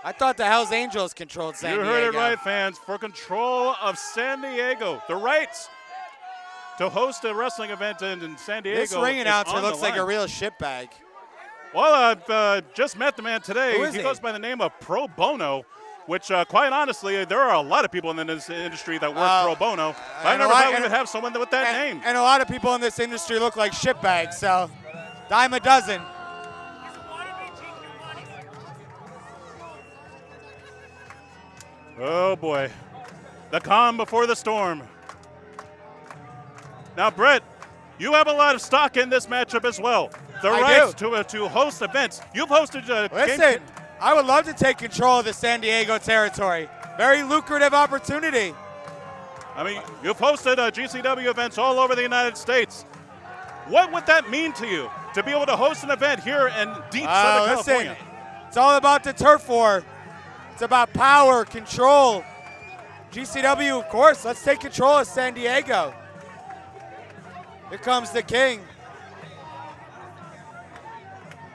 S8: I thought the Hells Angels controlled San
S1: You
S8: Diego.
S1: heard it right, fans. For control of San Diego. The rights to host a wrestling event in San Diego.
S8: This ring announcer looks like a
S1: line.
S8: real shitbag.
S1: Well, I've just met the man today.
S8: Who is
S1: he
S8: he?
S1: goes by the name of Pro Bono, which, quite honestly, there are a lot of people in this industry that work pro bono. I never thought we would have someone with that name.
S8: And a lot of people in this industry look like shitbags, so dime a dozen.
S1: Oh, boy. The calm before the storm. Now, Brett, you have a lot of stock in this matchup as well. The rights to host events. You've hosted
S8: Listen, I would love to take control of the San Diego territory. Very lucrative opportunity.
S1: I mean, you've hosted GCW events all over the United States. What would that mean to you, to be able to host an event here in deep Southern California?
S8: It's all about the turf war. It's about power, control. GCW, of course, let's take control of San Diego. Here comes the king.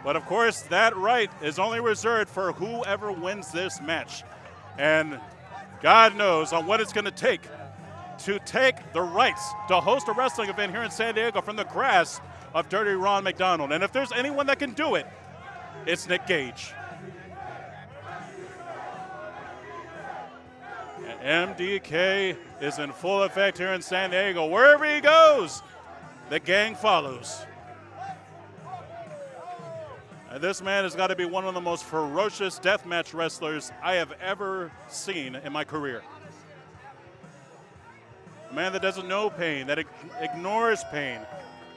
S1: But of course, that right is only reserved for whoever wins this match. And God knows on what it's going to take the rights to host a wrestling event here in San Diego from the grasp of Dirty Ron McDonald. And if there's anyone that can do it, it's Nick Gage. And MDK is in full effect here in San Diego. Wherever he goes, the gang follows. And this man has got to be one of the most ferocious deathmatch wrestlers I have ever seen in my career. A man that doesn't know pain, that ignores pain,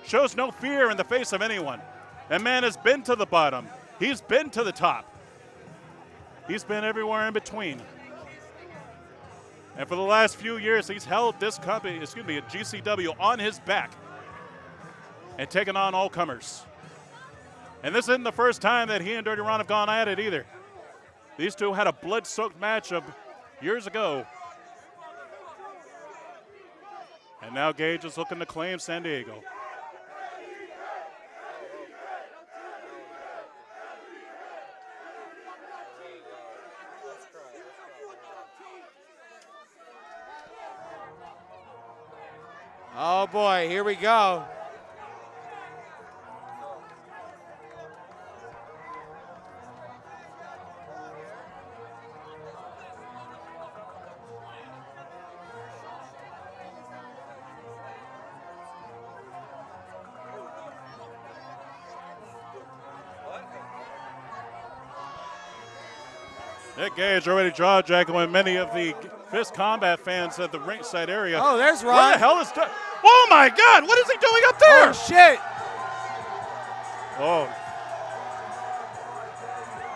S1: shows no fear in the face of anyone. That man has been to the bottom. He's been to the top. He's been everywhere in between. And for the last few years, he's held this company, GCW, on his back and taken on all comers. And this isn't the first time that he and Dirty Ron have gone at it either. These two had a blood-soaked matchup years ago. And now Gage is looking to claim San Diego.
S8: Oh boy, here we go.
S1: Nick Gage already jaw-jacking with many of the Fist Combat fans at the ringside area.
S8: Oh, there's Ron.
S1: Where the hell is Oh my God, what is he doing up there?
S8: Oh shit.
S1: Oh.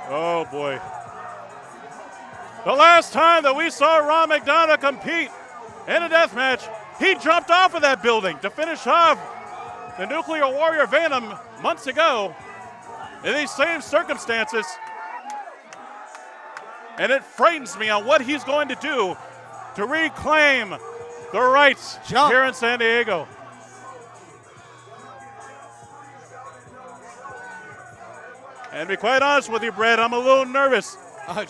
S1: Oh boy. The last time that we saw Ron McDonald compete in a death match, he jumped off of that building to finish off the Nuclear Warrior Venom months ago in these same circumstances. And it frightens me on what he's going to do to reclaim the rights here in San Diego. And to be quite honest with you, Brad, I'm a little nervous.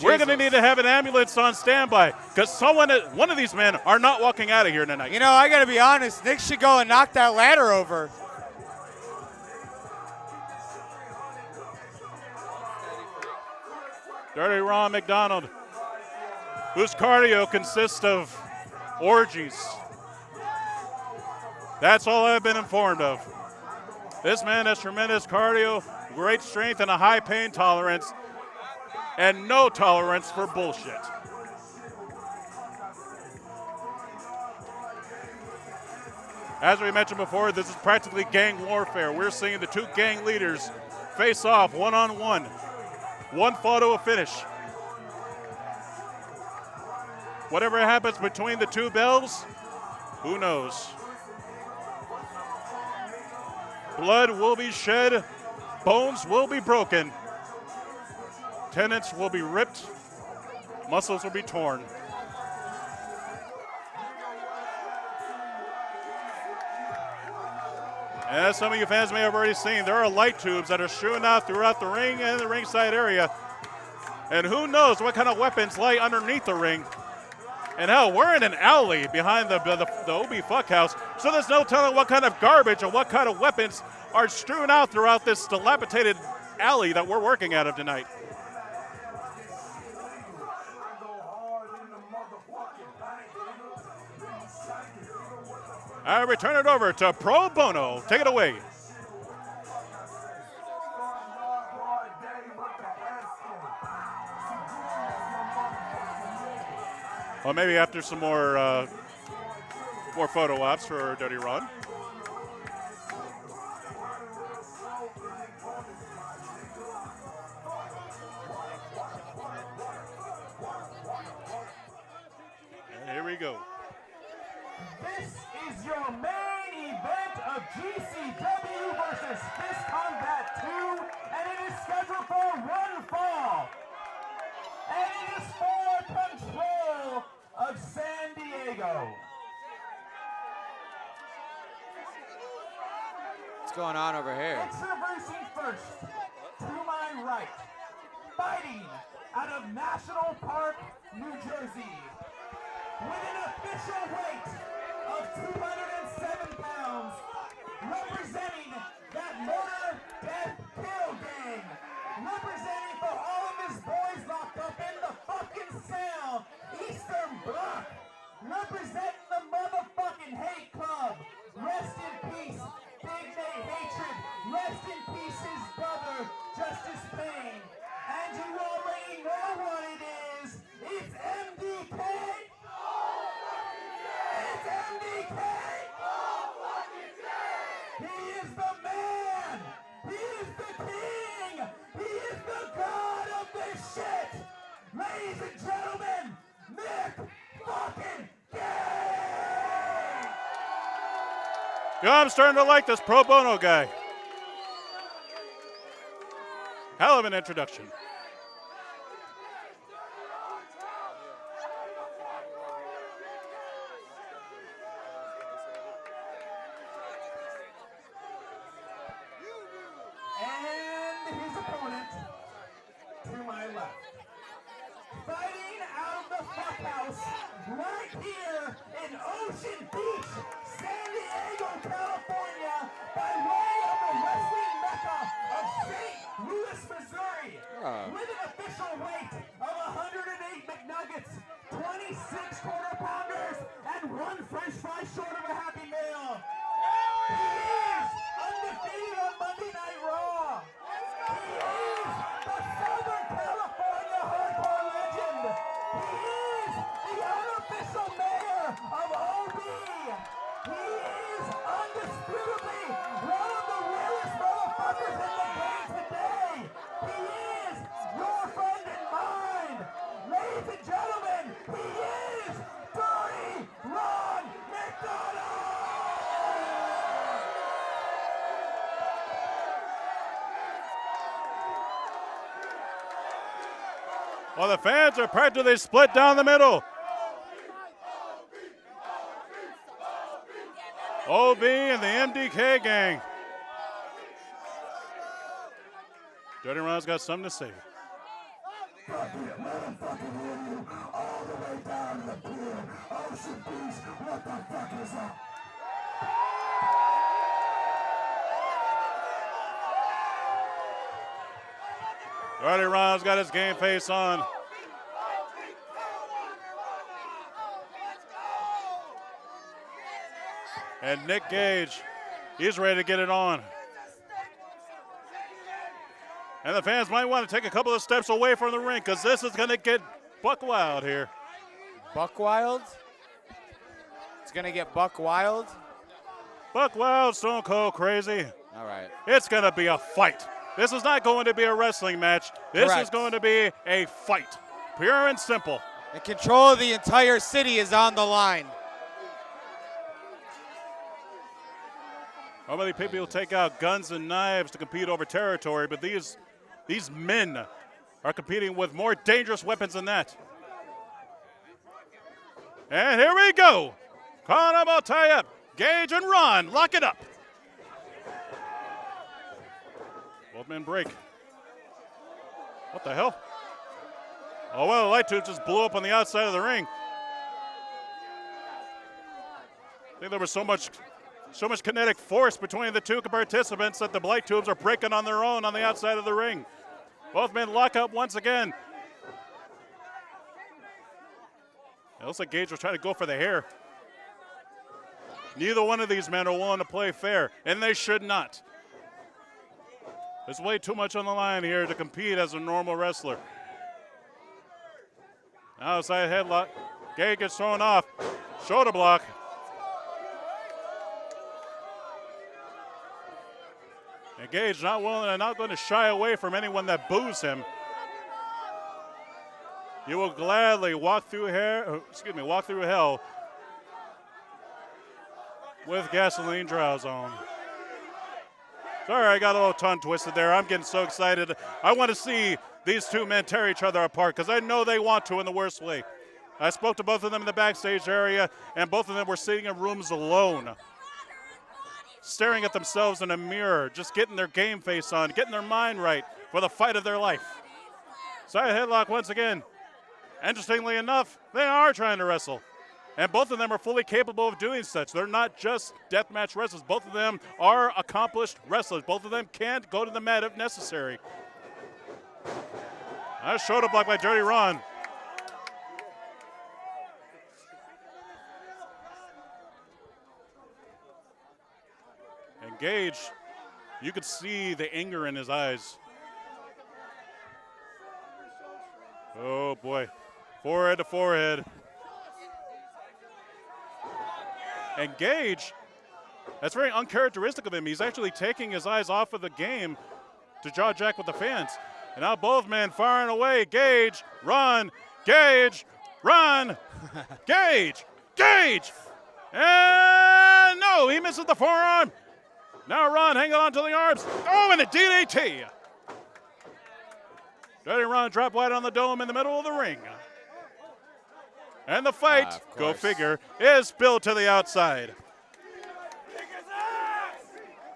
S1: We're going to need to have an ambulance on standby because one of these men are not walking out of here tonight.
S8: You know, I got to be honest, Nick should go and knock that ladder over.
S1: Dirty Ron McDonald, whose cardio consists of orgies. That's all I've been informed of. This man has tremendous cardio, great strength, and a high pain tolerance, and no tolerance for bullshit. As we mentioned before, this is practically gang warfare. We're seeing the two gang leaders face off one-on-one. One fall to a finish. Whatever happens between the two bells, who knows? Blood will be shed, bones will be broken, tendons will be ripped, muscles will be torn. And as some of you fans may have already seen, there are light tubes that are strewn out throughout the ring and the ringside area. And who knows what kind of weapons lie underneath the ring. And hell, we're in an alley behind the OB Fuckhouse, so there's no telling what kind of garbage or what kind of weapons are strewn out throughout this dilapidated alley that we're working out of tonight. I return it over to Pro Bono. Take it away. Well, maybe after some more photo ops for Dirty Ron. And here we go.
S3: This is your main event of GCW versus Fist Combat 2, and it is scheduled for one fall. And it is for control of San Diego.
S8: What's going on over here?
S3: Introducing first, to my right, fighting out of National Park, New Jersey, with an official weight of 207 pounds, representing that murder, death, kill gang, representing for all of his boys locked up in the fucking cell, Eastern Bloc, representing the motherfucking hate club, rest in peace, Big Nate Hatred, rest in peace his brother, Justice Payne, and you already know what it is, it's MDK! It's MDK! He is the man! He is the king! He is the god of this shit! Ladies and gentlemen, Nick fucking Gage!
S1: Yeah, I'm starting to like this Pro Bono guy. Hell of an introduction.
S3: And his opponent, to my left. Fighting out of the fuckhouse right here in Ocean Beach, San Diego, California, by way of the wrestling mecca of St. Louis, Missouri, with an official weight of 108 McNuggets, 26 quarter pounders, and 1 French fry short of a Happy Meal. He is undefeated on Monday Night Raw. He is the Southern California hardcore legend. He is the unofficial mayor of OB. He is undisputably one of the realest motherfuckers in the game today. He is your friend and mine. Ladies and gentlemen, he is Dirty Ron McDonald.
S1: Well, the fans are practically split down the middle. OB and the MDK gang. Dirty Ron's got something to say.
S2: Fuck it, let him fucking hear you all the way down to the pier. Ocean Beach, what the fuck is up?
S1: Dirty Ron's got his game face on. And Nick Gage, he's ready to get it on. And the fans might want to take a couple of steps away from the ring because this is going to get buck wild here.
S8: Buck wild? It's going to get buck wild?
S1: Buck wild, Stone Cold crazy.
S8: All right.
S1: It's going to be a fight. This is not going to be a wrestling match. This is going to be a fight. Pure and simple.
S8: And control of the entire city is on the line.
S1: Normally people take out guns and knives to compete over territory, but these men are competing with more dangerous weapons than that. And here we go. Carnival tie-up. Gage and Ron, lock it up. Both men break. What the hell? Oh, well, the light tube just blew up on the outside of the ring. I think there was so much kinetic force between the two participants that the light tubes are breaking on their own on the outside of the ring. Both men lock up once again. It looks like Gage was trying to go for the hair. Neither one of these men are willing to play fair, and they should not. There's way too much on the line here to compete as a normal wrestler. Outside headlock. Gage gets thrown off. Shoulder block. And Gage not willing and not going to shy away from anyone that boos him. You will gladly walk through hell with gasoline drows on. Sorry, I got a little tongue twisted there. I'm getting so excited. I want to see these two men tear each other apart because I know they want to in the worst way. I spoke to both of them in the backstage area, and both of them were sitting in rooms alone, staring at themselves in a mirror, just getting their game face on, getting their mind right for the fight of their life. Side headlock once again. Interestingly enough, they are trying to wrestle. And both of them are fully capable of doing such. They're not just deathmatch wrestlers. Both of them are accomplished wrestlers. Both of them can go to the mat if necessary. Nice shoulder block by Dirty Ron. And Gage, you could see the anger in his eyes. Oh boy, forehead to forehead. And Gage, that's very uncharacteristic of him. He's actually taking his eyes off of the game to jaw jack with the fans. And now both men firing away. Gage, run, Gage, run, Gage, Gage. And no, he misses the forearm. Now Ron hanging on to the arms. Oh, and a DDT. Dirty Ron drop wide on the dome in the middle of the ring. And the fight, go figure, is spilled to the outside.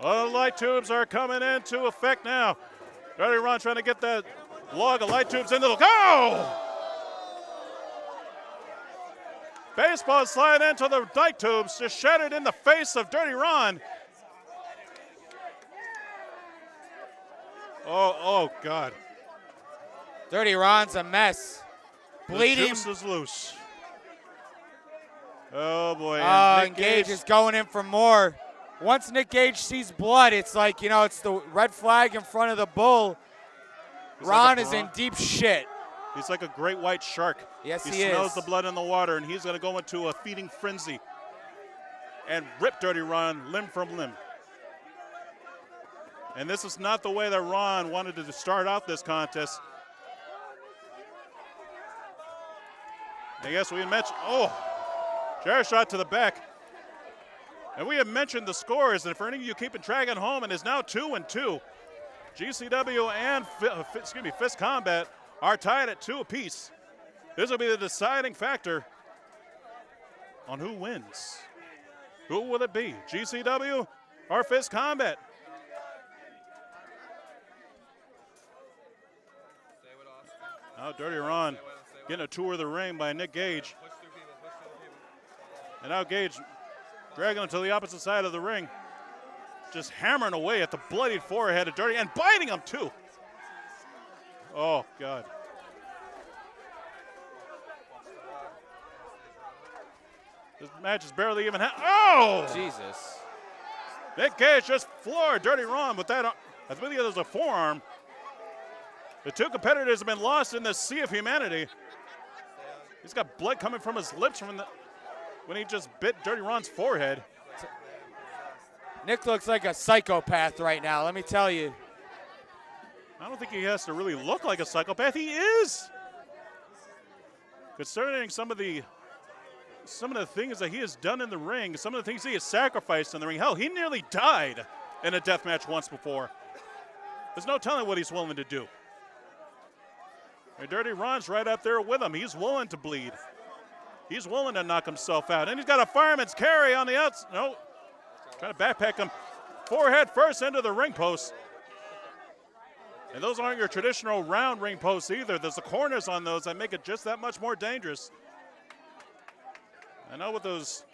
S1: Well, the light tubes are coming into effect now. Dirty Ron trying to get that log of light tubes into the go! Baseball slide into the light tubes, just shattered in the face of Dirty Ron. Oh God.
S8: Dirty Ron's a mess. Bleeding.
S1: The juice is loose. Oh boy.
S8: And Gage is going in for more. Once Nick Gage sees blood, it's like, you know, it's the red flag in front of the bull. Ron is in deep shit.
S1: He's like a great white shark.
S8: Yes, he
S1: smells
S8: is.
S1: the blood in the water, and he's going to go into a feeding frenzy and rip Dirty Ron limb from limb. And this is not the way that Ron wanted to start out this contest. And yes, we mentioned, chair shot to the back. And we have mentioned the scores, and for any of you keeping track at home, it is now 2-2. GCW and Fist Combat are tied at 2 apiece. This will be the deciding factor on who wins. Who will it be, GCW or Fist Combat? Now Dirty Ron getting a tour of the ring by Nick Gage. And now Gage dragging him to the opposite side of the ring. Just hammering away at the bloodied forehead of Dirty and biting him too. Oh, God. This match is barely even
S8: Jesus.
S1: Nick Gage just floored Dirty Ron with that. I believe there's a forearm. The two competitors have been lost in the sea of humanity. He's got blood coming from his lips when he just bit Dirty Ron's forehead.
S8: Nick looks like a psychopath right now, let me tell you.
S1: I don't think he has to really look like a psychopath. He is. Concerning some of the things that he has done in the ring, some of the things he has sacrificed in the ring. Hell, he nearly died in a death match once before. There's no telling what he's willing to do. And Dirty Ron's right up there with him. He's willing to bleed. He's willing to knock himself out. And he's got a fireman's carry on the outside. No. Trying to backpack him. Forehead first into the ring post. And those aren't your traditional round ring posts either. There's the corners on those that make it just that much more dangerous. I know with those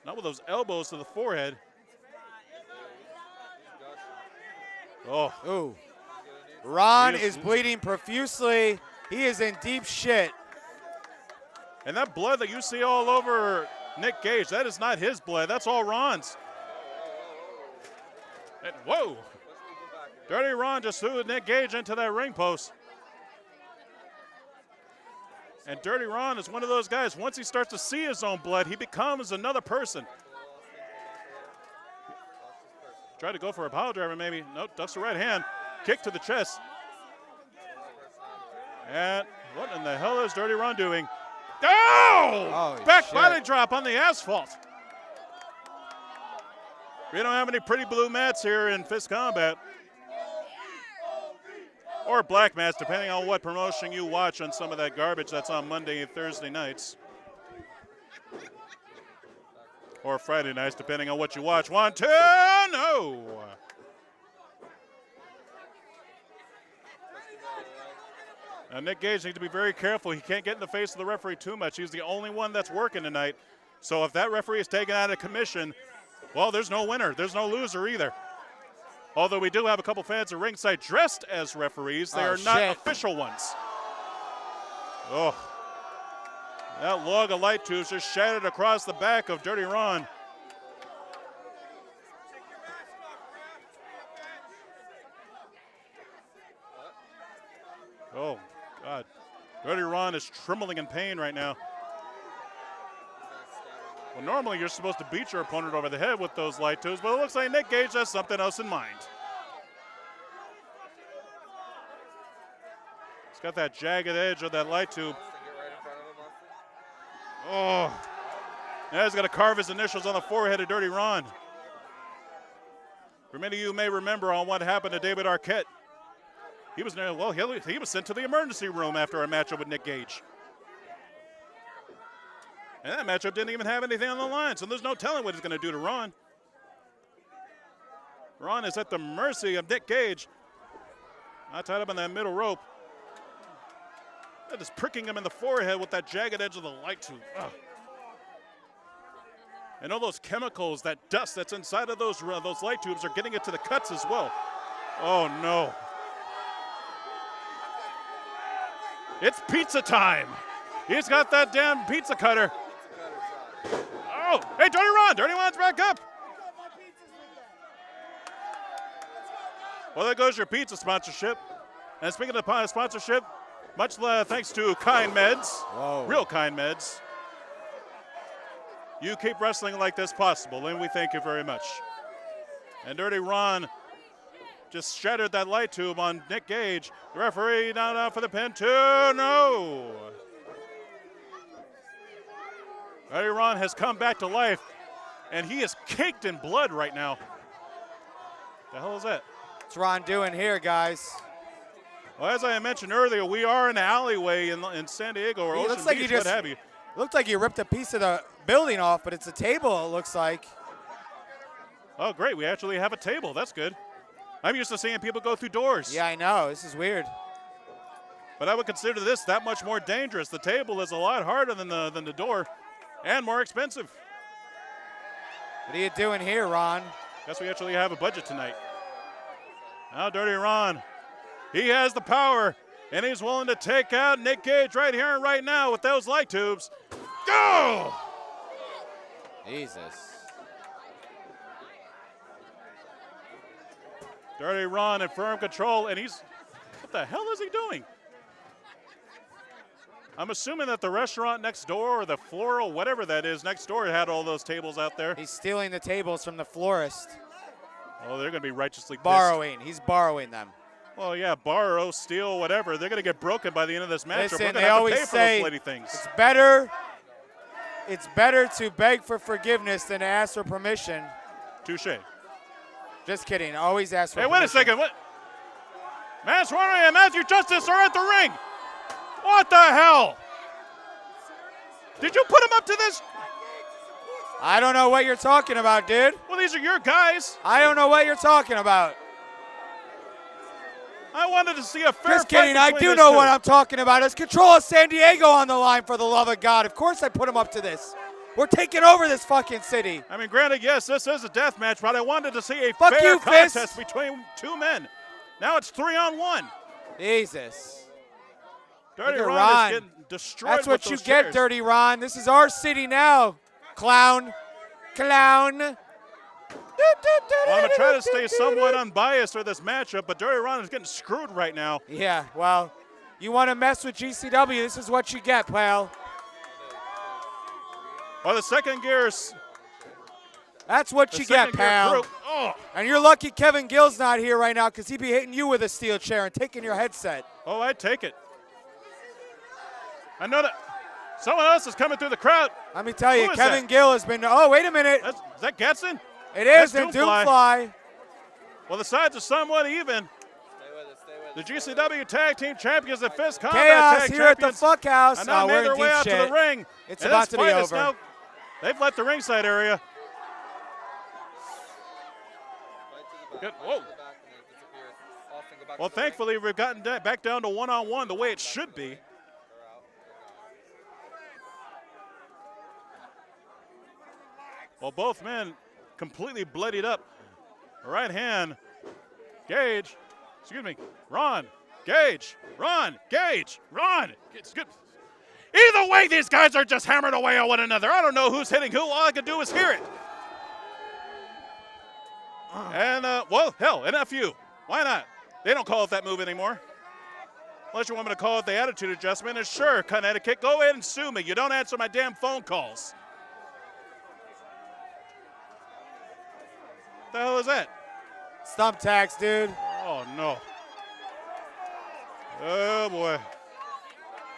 S1: Not with those elbows to the forehead. Oh.
S8: Ooh. Ron is bleeding profusely. He is in deep shit.
S1: And that blood that you see all over Nick Gage, that is not his blood. That's all Ron's. And whoa. Dirty Ron just threw Nick Gage into that ring post. And Dirty Ron is one of those guys, once he starts to see his own blood, he becomes another person. Tried to go for a power driver maybe. Nope, ducks the right hand. Kick to the chest. And what in the hell is Dirty Ron doing? Oh! Back body drop on the asphalt. We don't have any pretty blue mats here in Fist Combat. Or black mats, depending on what promotion you watch on some of that garbage that's on Monday and Thursday nights. Or Friday nights, depending on what you watch. 1, 2, no! Now, Nick Gage needs to be very careful. He can't get in the face of the referee too much. He's the only one that's working tonight. So if that referee is taken out of commission, well, there's no winner. There's no loser either. Although we do have a couple fans at ringside dressed as referees. They are not official ones. Oh. That log of light tubes just shattered across the back of Dirty Ron. Oh, God. Dirty Ron is trembling in pain right now. Well, normally you're supposed to beat your opponent over the head with those light tubes, but it looks like Nick Gage has something else in mind. He's got that jagged edge of that light tube. Oh. Now he's got to carve his initials on the forehead of Dirty Ron. For many of you may remember on what happened to David Arquette. He was sent to the emergency room after a matchup with Nick Gage. And that matchup didn't even have anything on the line, so there's no telling what he's going to do to Ron. Ron is at the mercy of Nick Gage. Not tied up on that middle rope. That is pricking him in the forehead with that jagged edge of the light tube. Ugh. And all those chemicals, that dust that's inside of those light tubes are getting it to the cuts as well. Oh, no. It's pizza time. He's got that damn pizza cutter. Oh, hey, Dirty Ron. Dirty Ron's back up. Well, there goes your pizza sponsorship. And speaking of sponsorship, much thanks to Kind Meds. Whoa. Real Kind Meds. You keep wrestling like this possible, and we thank you very much. And Dirty Ron just shattered that light tube on Nick Gage. The referee down for the pin, 2, no. Dirty Ron has come back to life, and he is caked in blood right now. The hell is that?
S8: What's Ron doing here, guys?
S1: Well, as I mentioned earlier, we are in an alleyway in San Diego or Ocean Beach, what have you.
S8: Looked like you ripped a piece of the building off, but it's a table, it looks like.
S1: Oh, great. We actually have a table. That's good. I'm used to seeing people go through doors.
S8: Yeah, I know. This is weird.
S1: But I would consider this that much more dangerous. The table is a lot harder than the door and more expensive.
S8: What are you doing here, Ron?
S1: Guess we actually have a budget tonight. Now Dirty Ron, he has the power, and he's willing to take out Nick Gage right here and right now with those light tubes. Go!
S8: Jesus.
S1: Dirty Ron in firm control, and he's, what the hell is he doing? I'm assuming that the restaurant next door or the floral, whatever that is, next door had all those tables out there.
S8: He's stealing the tables from the florist.
S1: Oh, they're going to be righteously pissed.
S8: Borrowing. He's borrowing them.
S1: Well, yeah, borrow, steal, whatever. They're going to get broken by the end of this matchup.
S8: Listen,
S1: We're going
S8: they
S1: to have to
S8: always
S1: pay for
S8: say
S1: those lady things.
S8: It's better to beg for forgiveness than to ask for permission.
S1: Touche.
S8: Just kidding. Always ask for
S1: permission.
S8: permission.
S1: Wait a second. What? Mance Warner and Matthew Justice are at the ring. What the hell? Did you put him up to this?
S8: I don't know what you're talking about, dude.
S1: Well, these are your guys.
S8: I don't know what you're talking about.
S1: I wanted to see a fair
S8: Just kidding. I do know what I'm talking about. It's Control of San Diego on the line, for the love of God. Of course I put him up to this. We're taking over this fucking city.
S1: I mean, granted, yes, this is a death match, but I wanted to see a
S8: Fuck
S1: fair
S8: you,
S1: contest
S8: Fist.
S1: between two men. Now it's 3-on-1.
S8: Jesus.
S1: Dirty
S8: Look at
S1: Ron
S8: Ron.
S1: is getting destroyed.
S8: That's what
S1: with
S8: you
S1: those
S8: get,
S1: chairs.
S8: Dirty Ron. This is our city now, clown. Clown.
S1: Well, I'm going to try to stay somewhat unbiased for this matchup, but Dirty Ron is getting screwed right now.
S8: Yeah, well, you want to mess with GCW, this is what you get, pal.
S1: Well, the second gear's...
S8: That's what
S1: The
S8: you get,
S1: second gear
S8: pal.
S1: group. Oh.
S8: And you're lucky Kevin Gill's not here right now because he'd be hitting you with a steel chair and taking your headset.
S1: Oh, I'd take it. I know that someone else is coming through the crowd.
S8: Let me tell you,
S1: Who is
S8: Kevin
S1: that?
S8: Gill has been, oh, wait a minute.
S1: Is that Gatson?
S8: It is,
S1: That's
S8: and
S1: DoomFly.
S8: DoomFly.
S1: Well, the sides are somewhat even. The GCW Tag Team Champions, the Fist Combat
S8: Chaos
S1: Tag
S8: here at the
S1: Champions,
S8: Fuck House.
S1: and now
S8: We're
S1: made
S8: in
S1: their way
S8: deep
S1: out to
S8: shit.
S1: the ring.
S8: It's
S1: And
S8: about
S1: this
S8: to be
S1: fight is
S8: over.
S1: now- they've left the ringside area. Good. Whoa. Well, thankfully, we've gotten back down to one-on-one the way it should be. Well, both men completely bloodied up. Right hand, Gage, excuse me, Ron, Gage, Ron, Gage, Ron. It's good. Either way, these guys are just hammering away on one another. I don't know who's hitting who. All I can do is hear it. And, well, hell, an FU. Why not? They don't call it that move anymore. Unless you want me to call it the attitude adjustment. And sure, Connecticut, go ahead and sue me. You don't answer my damn phone calls. What the hell is that?
S8: Stump tags, dude.
S1: Oh, no. Oh, boy.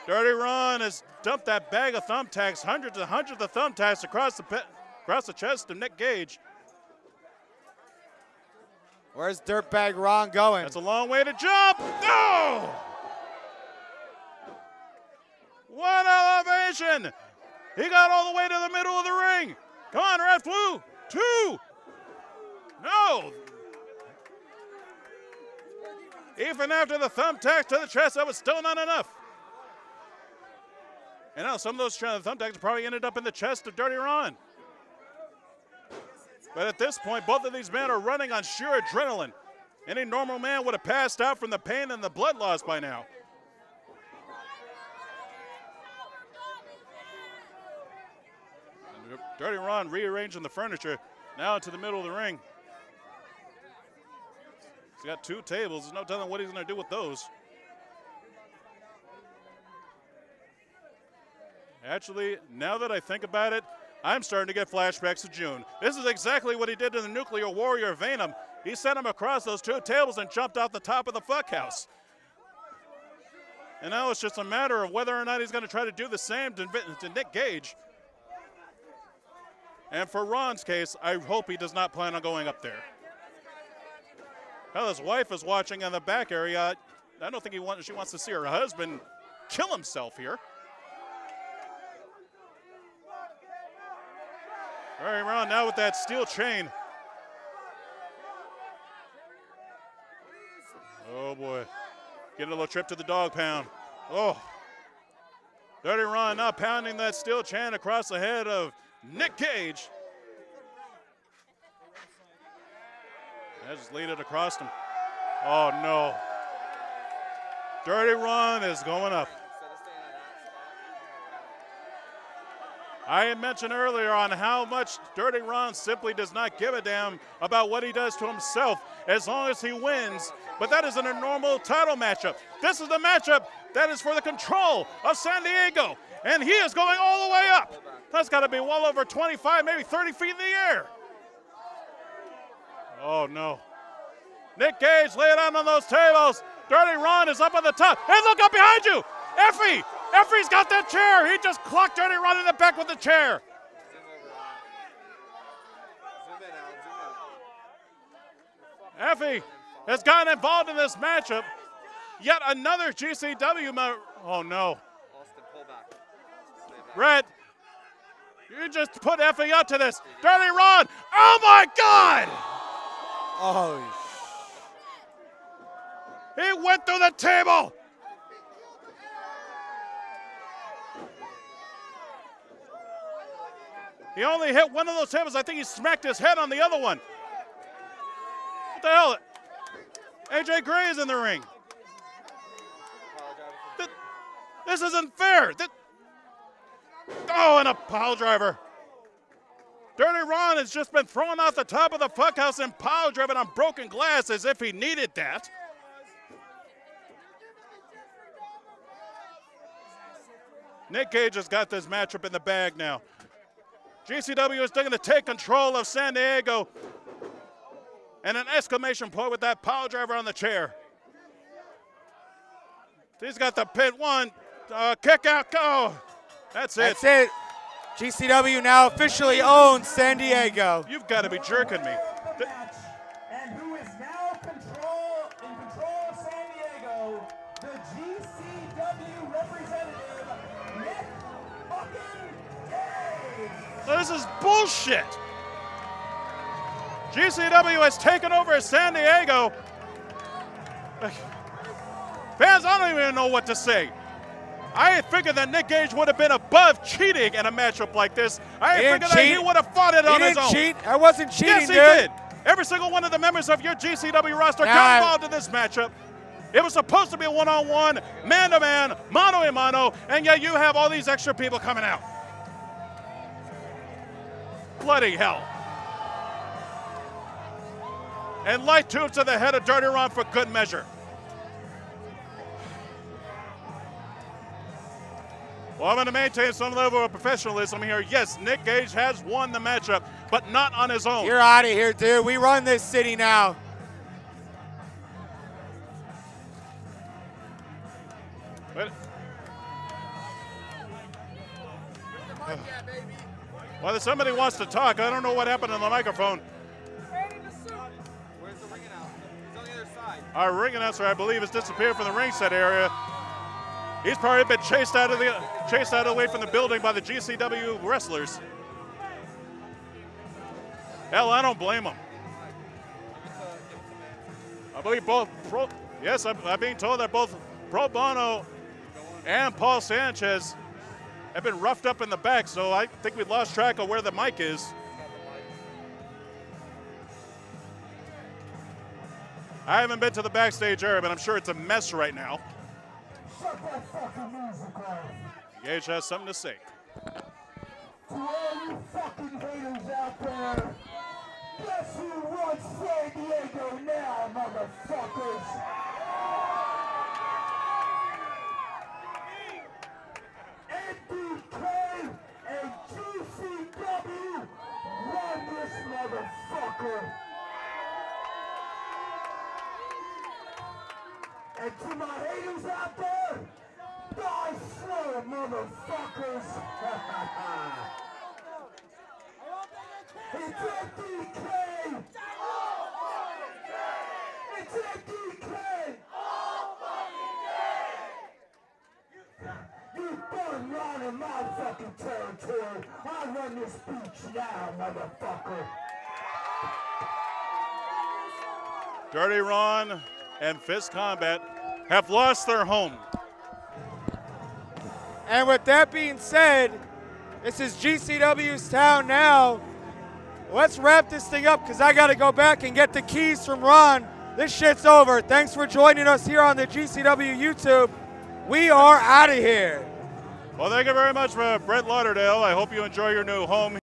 S1: Dirty Ron has dumped that bag of thumbtacks, hundreds and hundreds of thumbtacks across the chest of Nick Gage.
S8: Where's Dirtbag Ron going?
S1: That's a long way to jump. No! What elevation! He got all the way to the middle of the ring. Come on, Ref Blue. 2. No! Even after the thumbtacks to the chest, that was still not enough. And now some of those thumbtacks probably ended up in the chest of Dirty Ron. But at this point, both of these men are running on sheer adrenaline. Any normal man would have passed out from the pain and the blood loss by now. And Dirty Ron rearranging the furniture now into the middle of the ring. He's got 2 tables. There's no telling what he's going to do with those. Actually, now that I think about it, I'm starting to get flashbacks to June. This is exactly what he did to the Nuclear Warrior Venom. He sent him across those 2 tables and jumped off the top of the fuck house. And now it's just a matter of whether or not he's going to try to do the same to Nick Gage. And for Ron's case, I hope he does not plan on going up there. Hell, his wife is watching in the back area. I don't think she wants to see her husband kill himself here. All right, Ron now with that steel chain. Oh, boy. Getting a little trip to the dog pound. Oh. Dirty Ron now pounding that steel chain across the head of Nick Gage. I just laid it across him. Oh, no. Dirty Ron is going up. I had mentioned earlier on how much Dirty Ron simply does not give a damn about what he does to himself as long as he wins. But that isn't a normal title matchup. This is the matchup that is for the control of San Diego. And he is going all the way up. That's got to be well over 25, maybe 30 feet in the air. Oh, no. Nick Gage, lay it out on those tables. Dirty Ron is up on the top. Hey, look up behind you. Effy. Effy's got that chair. He just clocked Dirty Ron in the back with the chair. Effy has gotten involved in this matchup. Yet another GCW member. Oh, no. Brett, you just put Effy up to this. Dirty Ron. Oh, my God.
S8: Oh,
S1: he went through the table. He only hit one of those tables. I think he smacked his head on the other one. What the hell? AJ Gray is in the ring. This isn't fair. Oh, and a pile driver. Dirty Ron has just been thrown off the top of the fuckhouse and pile driven on broken glass as if he needed that. Nick Gage has got this matchup in the bag now. GCW is looking to take control of San Diego. And an exclamation point with that pile driver on the chair. He's got the pin one. Kick out, go. That's it.
S8: That's it. GCW now officially owns San Diego.
S1: You've got to be jerking me.
S3: And who is now in control of San Diego, the GCW representative, Nick fucking Gage.
S1: This is bullshit. GCW has taken over San Diego. Fans, I don't even know what to say. I figured that Nick Gage would have been above cheating in a matchup like this. I figured that he would have fought it on his own.
S8: He didn't cheat. I wasn't cheating,
S1: yes, he did. Every single one of the members of your GCW roster got involved in this matchup. It was supposed to be a one-on-one, man-to-man, mano-a-mano, and yet you have all these extra people coming out. Bloody hell. And light tubes to the head of Dirty Ron for good measure. Well, I'm going to maintain some level of professionalism here. Yes, Nick Gage has won the matchup, but not on his own.
S8: You're out of here, dude. We run this city now.
S1: Well, if somebody wants to talk, I don't know what happened on the microphone.
S19: Where's the ring announcer? He's on the other side.
S1: Our ring announcer, I believe, has disappeared from the ringside area. He's probably been chased out of the way from the building by the GCW wrestlers. Hell, I don't blame him. I believe both I'm being told that both Pro Bono and Paul Sanchez have been roughed up in the back, so I think we lost track of where the mic is. I haven't been to the backstage area, but I'm sure it's a mess right now.
S2: Shut that fucking music off.
S1: Gage has something to say.
S2: To all you fucking haters out there, guess who runs San Diego now, motherfuckers? MDK and GCW run this motherfucker. And to my haters out there, die slow, motherfuckers. It's MDK. It's MDK. You done run in my fucking territory. I run this beach now, motherfucker.
S1: Dirty Ron and Fist Combat have lost their home.
S8: And with that being said, this is GCW's town now. Let's wrap this thing up because I got to go back and get the keys from Ron. This shit's over. Thanks for joining us here on the GCW YouTube. We are out of here.
S1: Well, thank you very much, Brett Lauderdale. I hope you enjoy your new home.